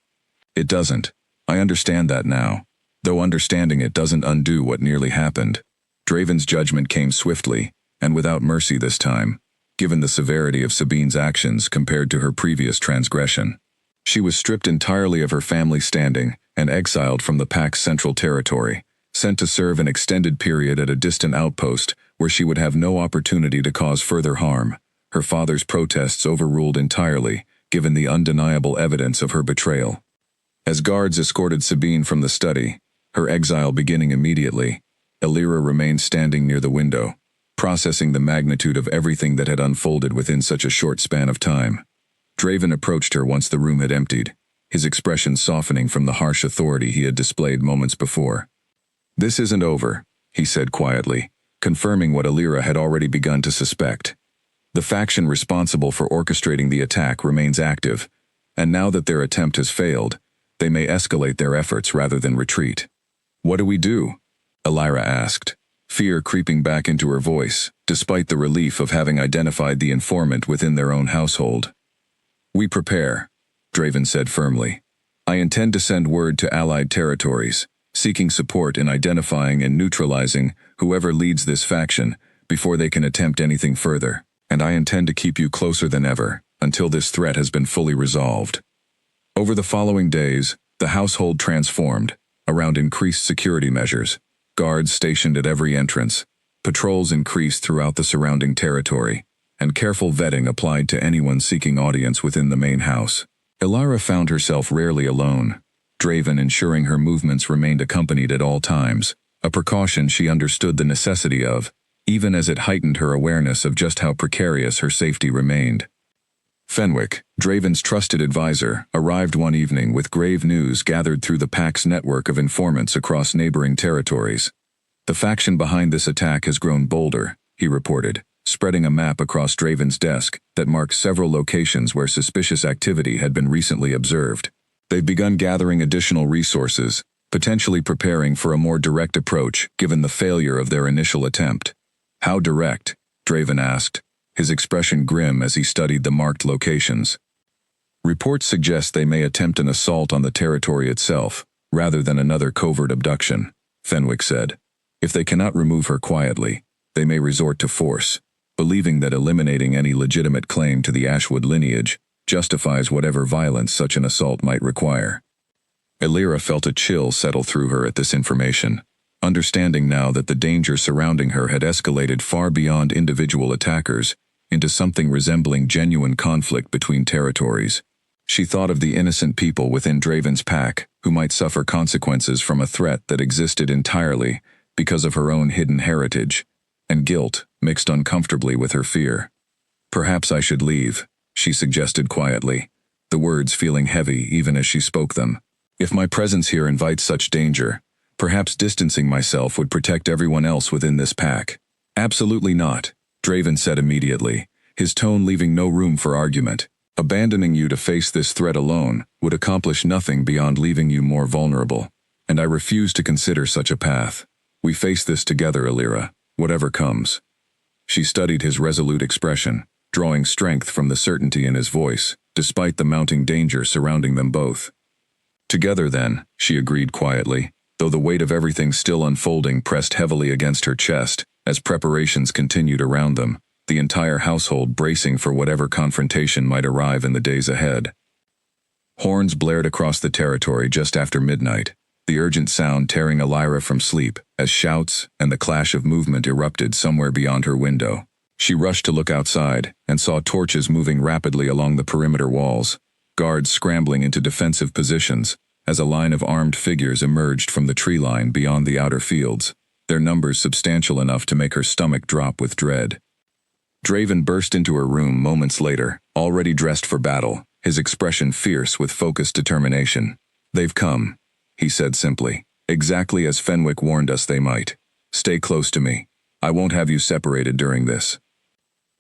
"It doesn't. I understand that now, though understanding it doesn't undo what nearly happened." Draven's judgment came swiftly, and without mercy this time, given the severity of Sabine's actions compared to her previous transgression. She was stripped entirely of her family standing and exiled from the Pack's central territory, sent to serve an extended period at a distant outpost where she would have no opportunity to cause further harm, her father's protests overruled entirely, given the undeniable evidence of her betrayal. As guards escorted Sabine from the study, her exile beginning immediately, Elira remained standing near the window, processing the magnitude of everything that had unfolded within such a short span of time. Draven approached her once the room had emptied, his expression softening from the harsh authority he had displayed moments before. "This isn't over," he said quietly, confirming what Elira had already begun to suspect. The faction responsible for orchestrating the attack remains active, and now that their attempt has failed, they may escalate their efforts rather than retreat. What do we do? Elira asked, fear creeping back into her voice, despite the relief of having identified the informant within their own household. We prepare, Draven said firmly. I intend to send word to allied territories, seeking support in identifying and neutralizing whoever leads this faction before they can attempt anything further, and I intend to keep you closer than ever until this threat has been fully resolved. Over the following days, the household transformed around increased security measures, guards stationed at every entrance, patrols increased throughout the surrounding territory, and careful vetting applied to anyone seeking audience within the main house. Elira found herself rarely alone, Draven ensuring her movements remained accompanied at all times, a precaution she understood the necessity of, even as it heightened her awareness of just how precarious her safety remained. Fenwick, Draven's trusted advisor, arrived one evening with grave news gathered through the Pack's network of informants across neighboring territories. The faction behind this attack has grown bolder, he reported, spreading a map across Draven's desk that marks several locations where suspicious activity had been recently observed. They've begun gathering additional resources, potentially preparing for a more direct approach given the failure of their initial attempt. How direct? Draven asked, his expression grim as he studied the marked locations. Reports suggest they may attempt an assault on the territory itself, rather than another covert abduction, Fenwick said. If they cannot remove her quietly, they may resort to force, believing that eliminating any legitimate claim to the Ashwood lineage justifies whatever violence such an assault might require. Elira felt a chill settle through her at this information, understanding now that the danger surrounding her had escalated far beyond individual attackers into something resembling genuine conflict between territories. She thought of the innocent people within Draven's pack who might suffer consequences from a threat that existed entirely because of her own hidden heritage, and guilt mixed uncomfortably with her fear. Perhaps I should leave, she suggested quietly, the words feeling heavy even as she spoke them. If my presence here invites such danger, perhaps distancing myself would protect everyone else within this pack. Absolutely not, Draven said immediately, his tone leaving no room for argument. Abandoning you to face this threat alone would accomplish nothing beyond leaving you more vulnerable, and I refuse to consider such a path. We face this together, Elira, whatever comes. She studied his resolute expression, drawing strength from the certainty in his voice, despite the mounting danger surrounding them both. Together then, she agreed quietly, though the weight of everything still unfolding pressed heavily against her chest as preparations continued around them, the entire household bracing for whatever confrontation might arrive in the days ahead. Horns blared across the territory just after midnight, the urgent sound tearing Elira from sleep as shouts and the clash of movement erupted somewhere beyond her window. She rushed to look outside and saw torches moving rapidly along the perimeter walls, guards scrambling into defensive positions as a line of armed figures emerged from the tree line beyond the outer fields, their numbers substantial enough to make her stomach drop with dread. Draven burst into her room moments later, already dressed for battle, his expression fierce with focused determination. They've come, he said simply, exactly as Fenwick warned us they might. Stay close to me. I won't have you separated during this.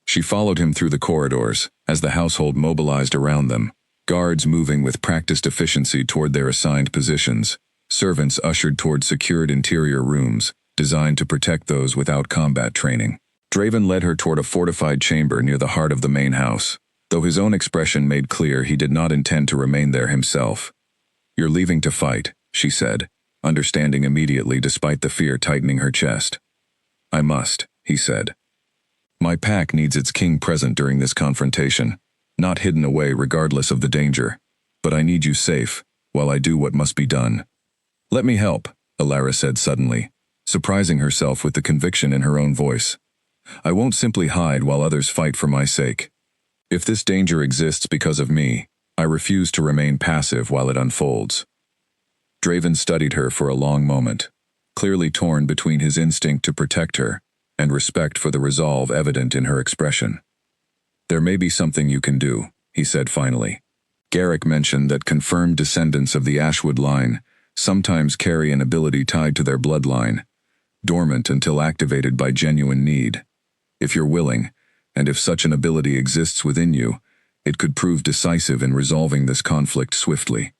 She followed him through the corridors as the household mobilized around them, guards moving with practiced efficiency toward their assigned positions, servants ushered toward secured interior rooms designed to protect those without combat training. Draven led her toward a fortified chamber near the heart of the main house, though his own expression made clear he did not intend to remain there himself. You're leaving to fight, she said, understanding immediately despite the fear tightening her chest. I must, he said. My pack needs its king present during this confrontation, not hidden away regardless of the danger, but I need you safe while I do what must be done. Let me help, Elira said suddenly, surprising herself with the conviction in her own voice. I won't simply hide while others fight for my sake. If this danger exists because of me, I refuse to remain passive while it unfolds. Draven studied her for a long moment, clearly torn between his instinct to protect her and respect for the resolve evident in her expression. There may be something you can do, he said finally. Garrick mentioned that confirmed descendants of the Ashwood line sometimes carry an ability tied to their bloodline, dormant until activated by genuine need. If you're willing, and if such an ability exists within you, it could prove decisive in resolving this conflict swiftly.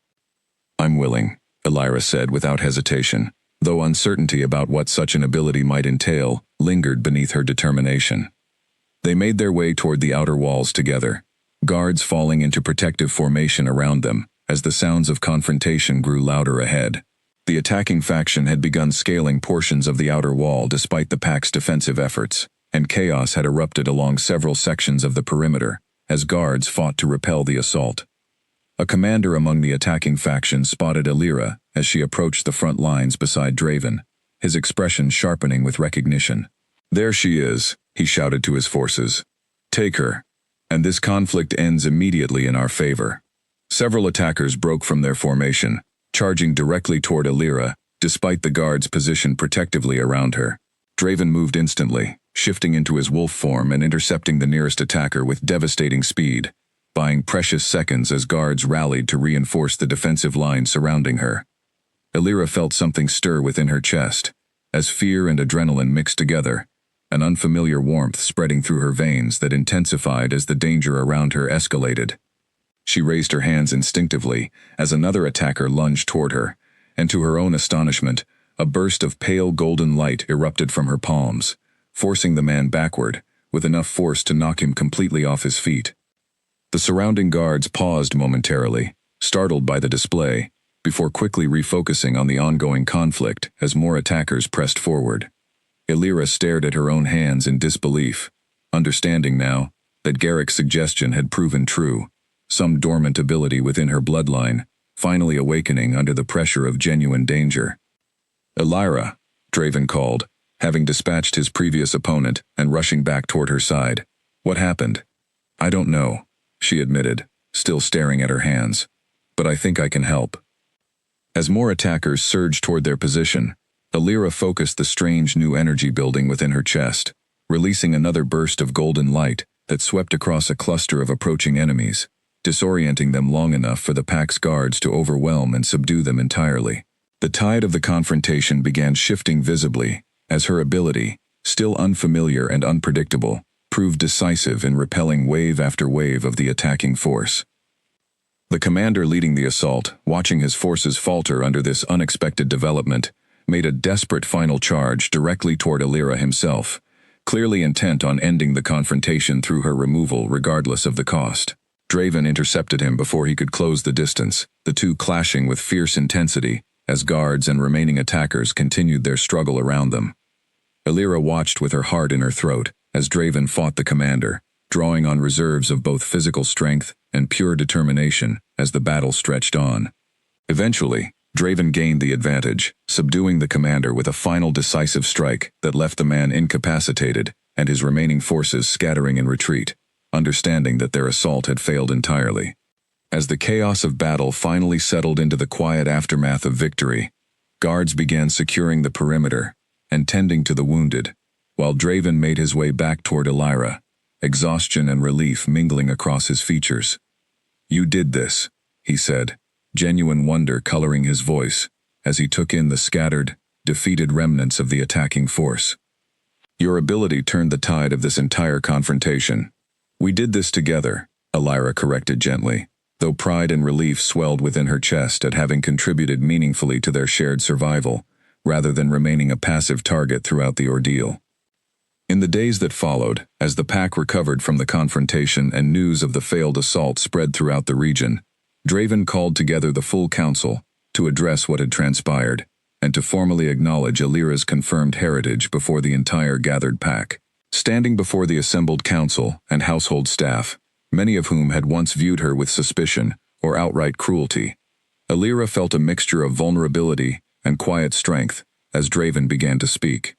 I'm willing, Elira said without hesitation, though uncertainty about what such an ability might entail lingered beneath her determination. They made their way toward the outer walls together, guards falling into protective formation around them as the sounds of confrontation grew louder ahead. The attacking faction had begun scaling portions of the outer wall despite the pack's defensive efforts, and chaos had erupted along several sections of the perimeter as guards fought to repel the assault. A commander among the attacking faction spotted Elira as she approached the front lines beside Draven, his expression sharpening with recognition. "There she is," he shouted to his forces. "Take her, and this conflict ends immediately in our favor." Several attackers broke from their formation, charging directly toward Elira, despite the guards positioned protectively around her. Draven moved instantly, shifting into his wolf form and intercepting the nearest attacker with devastating speed, buying precious seconds as guards rallied to reinforce the defensive line surrounding her. Elira felt something stir within her chest, as fear and adrenaline mixed together, an unfamiliar warmth spreading through her veins that intensified as the danger around her escalated. She raised her hands instinctively as another attacker lunged toward her, and to her own astonishment, a burst of pale golden light erupted from her palms, forcing the man backward, with enough force to knock him completely off his feet. The surrounding guards paused momentarily, startled by the display, before quickly refocusing on the ongoing conflict as more attackers pressed forward. Elira stared at her own hands in disbelief, understanding now that Garrick's suggestion had proven true, some dormant ability within her bloodline, finally awakening under the pressure of genuine danger. "Elira," Draven called, having dispatched his previous opponent and rushing back toward her side. "What happened?" "I don't know," she admitted, still staring at her hands. "But I think I can help." As more attackers surged toward their position, Elira focused the strange new energy building within her chest, releasing another burst of golden light that swept across a cluster of approaching enemies, disorienting them long enough for the pack's guards to overwhelm and subdue them entirely. The tide of the confrontation began shifting visibly, as her ability, still unfamiliar and unpredictable, proved decisive in repelling wave after wave of the attacking force. The commander leading the assault, watching his forces falter under this unexpected development, made a desperate final charge directly toward Elira himself, clearly intent on ending the confrontation through her removal regardless of the cost. Draven intercepted him before he could close the distance, the two clashing with fierce intensity as guards and remaining attackers continued their struggle around them. Elira watched with her heart in her throat as Draven fought the commander, drawing on reserves of both physical strength and pure determination as the battle stretched on. Eventually, Draven gained the advantage, subduing the commander with a final decisive strike that left the man incapacitated and his remaining forces scattering in retreat, understanding that their assault had failed entirely. As the chaos of battle finally settled into the quiet aftermath of victory, guards began securing the perimeter and tending to the wounded, while Draven made his way back toward Elira, exhaustion and relief mingling across his features. "You did this," he said, genuine wonder coloring his voice as he took in the scattered, defeated remnants of the attacking force. "Your ability turned the tide of this entire confrontation." "We did this together," Elira corrected gently, though pride and relief swelled within her chest at having contributed meaningfully to their shared survival, rather than remaining a passive target throughout the ordeal. In the days that followed, as the pack recovered from the confrontation and news of the failed assault spread throughout the region, Draven called together the full council to address what had transpired, and to formally acknowledge Elira's confirmed heritage before the entire gathered pack. Standing before the assembled council and household staff, many of whom had once viewed her with suspicion or outright cruelty, Elira felt a mixture of vulnerability and quiet strength as Draven began to speak.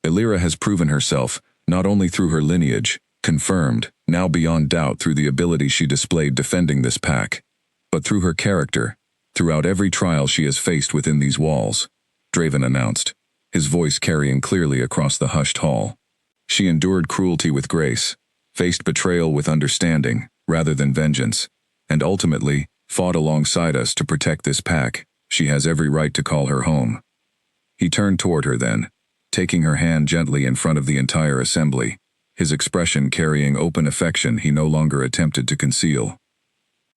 Elira has proven herself, not only through her lineage, confirmed, now beyond doubt through the ability she displayed defending this pack, but through her character, throughout every trial she has faced within these walls, Draven announced, his voice carrying clearly across the hushed hall. She endured cruelty with grace, faced betrayal with understanding, rather than vengeance, and ultimately fought alongside us to protect this pack she has every right to call her home. He turned toward her then, taking her hand gently in front of the entire assembly, his expression carrying open affection he no longer attempted to conceal.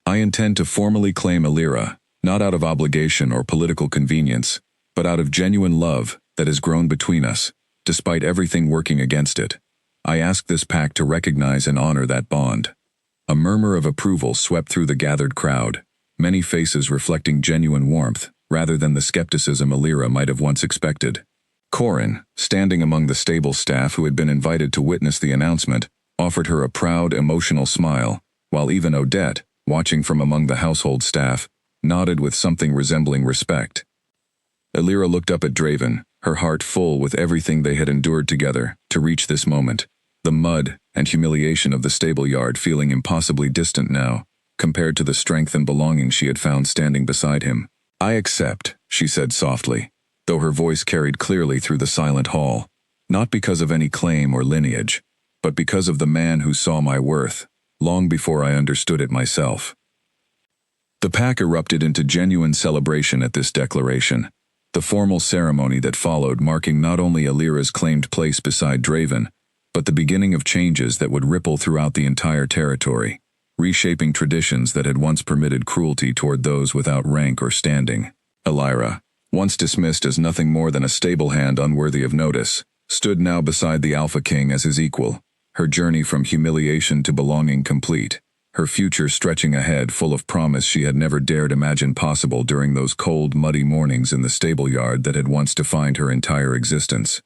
I intend to formally claim Alira, not out of obligation or political convenience, but out of genuine love that has grown between us, despite everything working against it. I ask this pact to recognize and honor that bond. A murmur of approval swept through the gathered crowd, many faces reflecting genuine warmth, rather than the skepticism Alira might have once expected. Corin, standing among the stable staff who had been invited to witness the announcement, offered her a proud, emotional smile, while even Odette, watching from among the household staff, nodded with something resembling respect. Alira looked up at Draven, her heart full with everything they had endured together to reach this moment, the mud and humiliation of the stable yard feeling impossibly distant now, compared to the strength and belonging she had found standing beside him. "I accept," she said softly, though her voice carried clearly through the silent hall, not because of any claim or lineage, but because of the man who saw my worth, long before I understood it myself. The pack erupted into genuine celebration at this declaration, the formal ceremony that followed marking not only Alira's claimed place beside Draven, but the beginning of changes that would ripple throughout the entire territory, reshaping traditions that had once permitted cruelty toward those without rank or standing. Alira, once dismissed as nothing more than a stable hand unworthy of notice, stood now beside the Alpha King as his equal, her journey from humiliation to belonging complete, her future stretching ahead full of promise she had never dared imagine possible during those cold, muddy mornings in the stable yard that had once defined her entire existence.